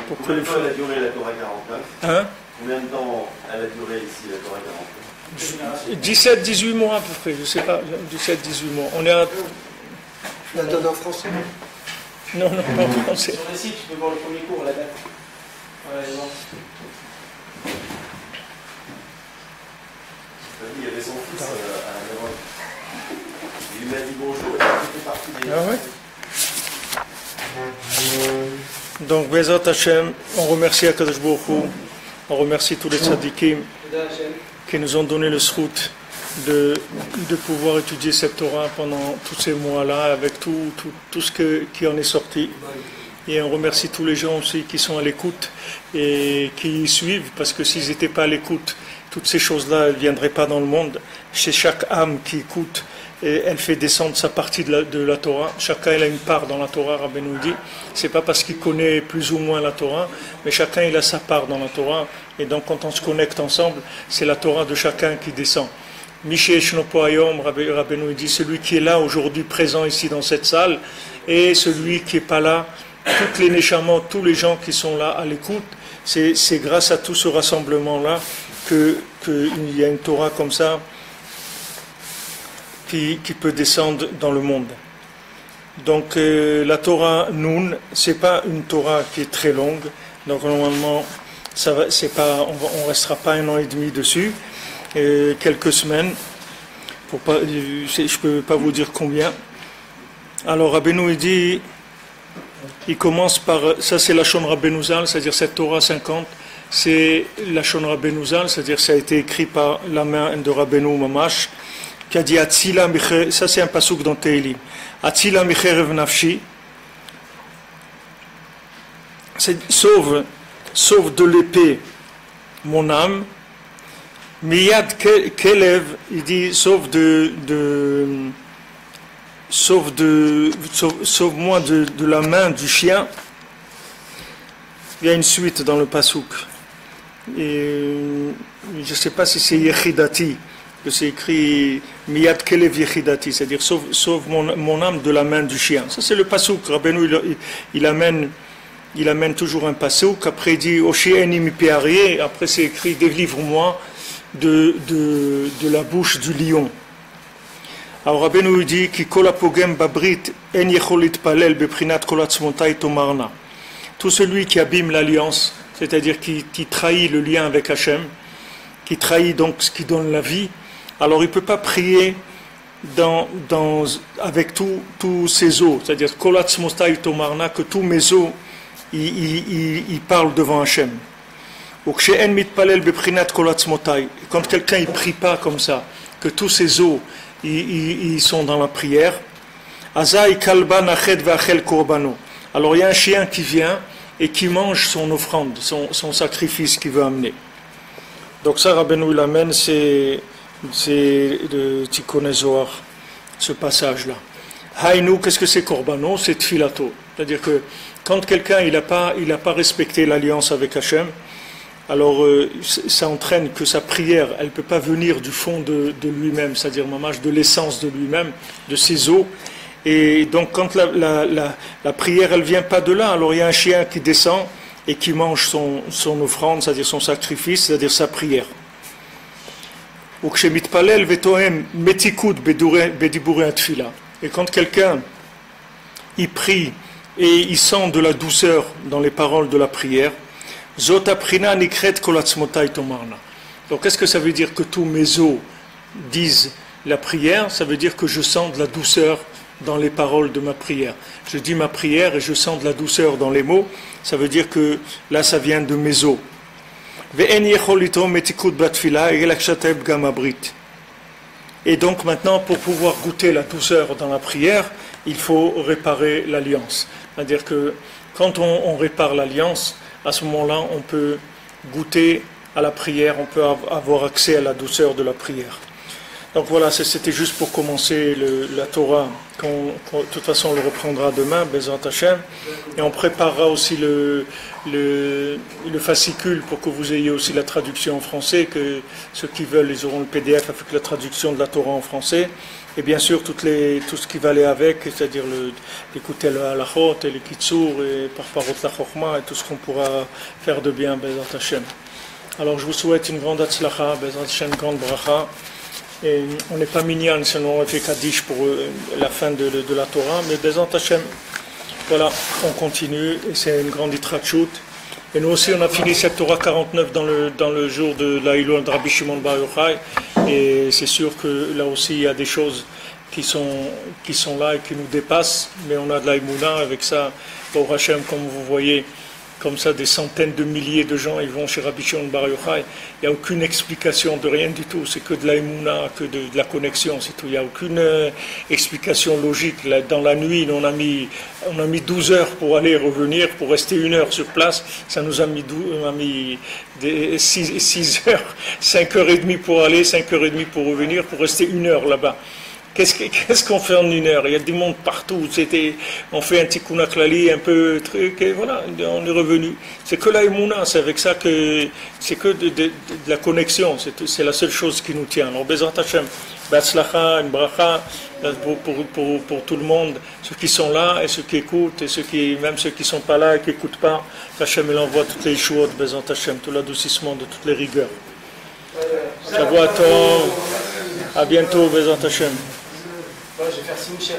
Pour que Combien de temps elle a duré la Torah 49 Hein? Combien de temps elle a duré ici la Torah 49 17-18 mois à peu près, je ne sais pas, 17-18 mois. On est à... La donne en français. Non, pas en français. Sur le site, tu peux voir le premier cours, la date. Voilà, allez voir. Il y avait son fils à la Maroc. Il lui a dit bonjour, il fait partie des... Ah ouais. Donc, Bezrat Hashem, on remercie Akadosh Baruch Hu, on remercie tous les tzadikim qui nous ont donné le srout de pouvoir étudier cette Torah pendant tous ces mois-là, avec tout ce qui en est sorti. Et on remercie tous les gens aussi qui sont à l'écoute et qui suivent, parce que s'ils n'étaient pas à l'écoute, toutes ces choses-là ne viendraient pas dans le monde. Chez chaque âme qui écoute, et elle fait descendre sa partie de la Torah. chacun il a une part dans la Torah, Rabbeinu dit. C'est pas parce qu'il connaît plus ou moins la Torah, mais chacun il a sa part dans la Torah. Et donc quand on se connecte ensemble, c'est la Torah de chacun qui descend. Miché Shnopo Ayom, Rabbeinu dit, celui qui est là aujourd'hui, présent ici dans cette salle, et celui qui n'est pas là, toutes les neshamot, tous les gens qui sont là à l'écoute, c'est grâce à tout ce rassemblement-là qu'il y a une Torah comme ça qui peut descendre dans le monde. Donc la Torah Nun, c'est pas une Torah qui est très longue, donc normalement on restera pas 1 an et demi dessus, quelques semaines, je peux pas vous dire combien. Alors Rabbeinu il dit, il commence par, ça c'est la Shon Rabbeinu Zal, c'est-à-dire cette Torah 50, c'est la Shon Rabbeinu Zal, c'est-à-dire ça a été écrit par la main de Rabbeinu Mamash, qui a dit Atzila Micherev, ça c'est un pasouk dans Tehillim, Atzila Micherev Nafshi, c'est sauve de l'épée mon âme, Miyad Kelev, il dit sauve-moi de la main du chien. Il y a une suite dans le pasouk. Et je ne sais pas si c'est Yechidati, que c'est écrit Miyad Kelev Yechidati, c'est-à-dire sauve mon âme de la main du chien. Ça c'est le pasouk. Rabbeinu il amène toujours un pasouk. Après il dit Oshieni mi pe'aryeh. Après c'est écrit délivre-moi de la bouche du lion. Alors Rabbeinu dit Ki kol hapogem babrit en yechol litpalel beprinat kol atzmotai tomarna. Tout celui qui abîme l'alliance, c'est-à-dire qui trahit le lien avec Hachem, qui trahit donc ce qui donne la vie, alors il ne peut pas prier avec tous ses os, c'est-à-dire kol atzmotai tomarna, que tous mes os ils parlent devant Hachem. Quand quelqu'un ne prie pas comme ça, que tous ses os ils sont dans la prière, alors il y a un chien qui vient et qui mange son offrande, son sacrifice qu'il veut amener. Donc ça, Rabbeinu l'amène, c'est de Tikkun Zohar, ce passage-là. Haïnou, qu'est-ce que c'est Korbano? C'est Tfilato. C'est-à-dire que quand quelqu'un il n'a pas respecté l'alliance avec Hachem, alors ça entraîne que sa prière, elle ne peut pas venir du fond de lui-même, c'est-à-dire mamash de l'essence de lui-même, de ses os. Et donc quand la prière, elle ne vient pas de là, alors il y a un chien qui descend et qui mange son offrande, c'est-à-dire son sacrifice, c'est-à-dire sa prière. Et quand quelqu'un il prie et il sent de la douceur dans les paroles de la prière, donc qu'est-ce que ça veut dire que tous mes os disent la prière? Ça veut dire que je sens de la douceur dans les paroles de ma prière. Je dis ma prière et je sens de la douceur dans les mots, ça veut dire que là ça vient de mes os. Et donc maintenant, pour pouvoir goûter la douceur dans la prière, il faut réparer l'alliance. C'est-à-dire que quand on répare l'alliance, à ce moment-là, on peut goûter à la prière, on peut avoir accès à la douceur de la prière. Donc voilà, c'était juste pour commencer la Torah. De toute façon, on le reprendra demain, Bezrat Hashem. Et on préparera aussi le fascicule pour que vous ayez aussi la traduction en français, que ceux qui veulent, ils auront le PDF avec la traduction de la Torah en français. Et bien sûr, tout ce qui va aller avec, c'est-à-dire écouter le halachot et le kitsur, et par parot la chokhma, et tout ce qu'on pourra faire de bien, Bezrat Hashem. Alors je vous souhaite une grande hatzlacha, Bezrat Hashem, une grande bracha. Et on n'est pas minyan, sinon on fait Kaddish pour la fin de la Torah, mais Bezrat Hashem, voilà, on continue, et c'est une grande itratchout. Et nous aussi, on a fini cette Torah 49 dans le jour de la Hilul de Rabbi Shimon Bar Yochai, et c'est sûr que là aussi, il y a des choses qui sont là et qui nous dépassent, mais on a de la Emouna avec ça, pour Hashem, comme vous voyez, comme ça, des centaines de milliers de gens, ils vont chez Rabbi Shimon Bar Yochai. Il n'y a aucune explication de rien du tout. C'est que de la Emouna, que de la connexion, c'est tout. Il n'y a aucune explication logique. Là, dans la nuit, on a mis 12 heures pour aller et revenir, pour rester 1 heure sur place. Ça nous a mis 6 heures, 5 heures et demie pour aller, 5 heures et demie pour revenir, pour rester 1 heure là-bas. Qu'est-ce qu'on fait en 1 heure? Il y a du monde partout. On fait un tikkun klali, un peu truc, et voilà, on est revenu. C'est que la Emouna, c'est avec ça que c'est que de la connexion. C'est la seule chose qui nous tient. Alors, Bezrat Hashem, Batzlacha, une bracha pour tout le monde, ceux qui sont là et ceux qui écoutent, et même ceux qui ne sont pas là et qui n'écoutent pas. Hashem, il envoie toutes les Yeshuot, Bezrat Hashem, tout l'adoucissement de toutes les rigueurs. Shavuot Tov, à bientôt, Bezrat Hashem. Je vais faire signe, cher.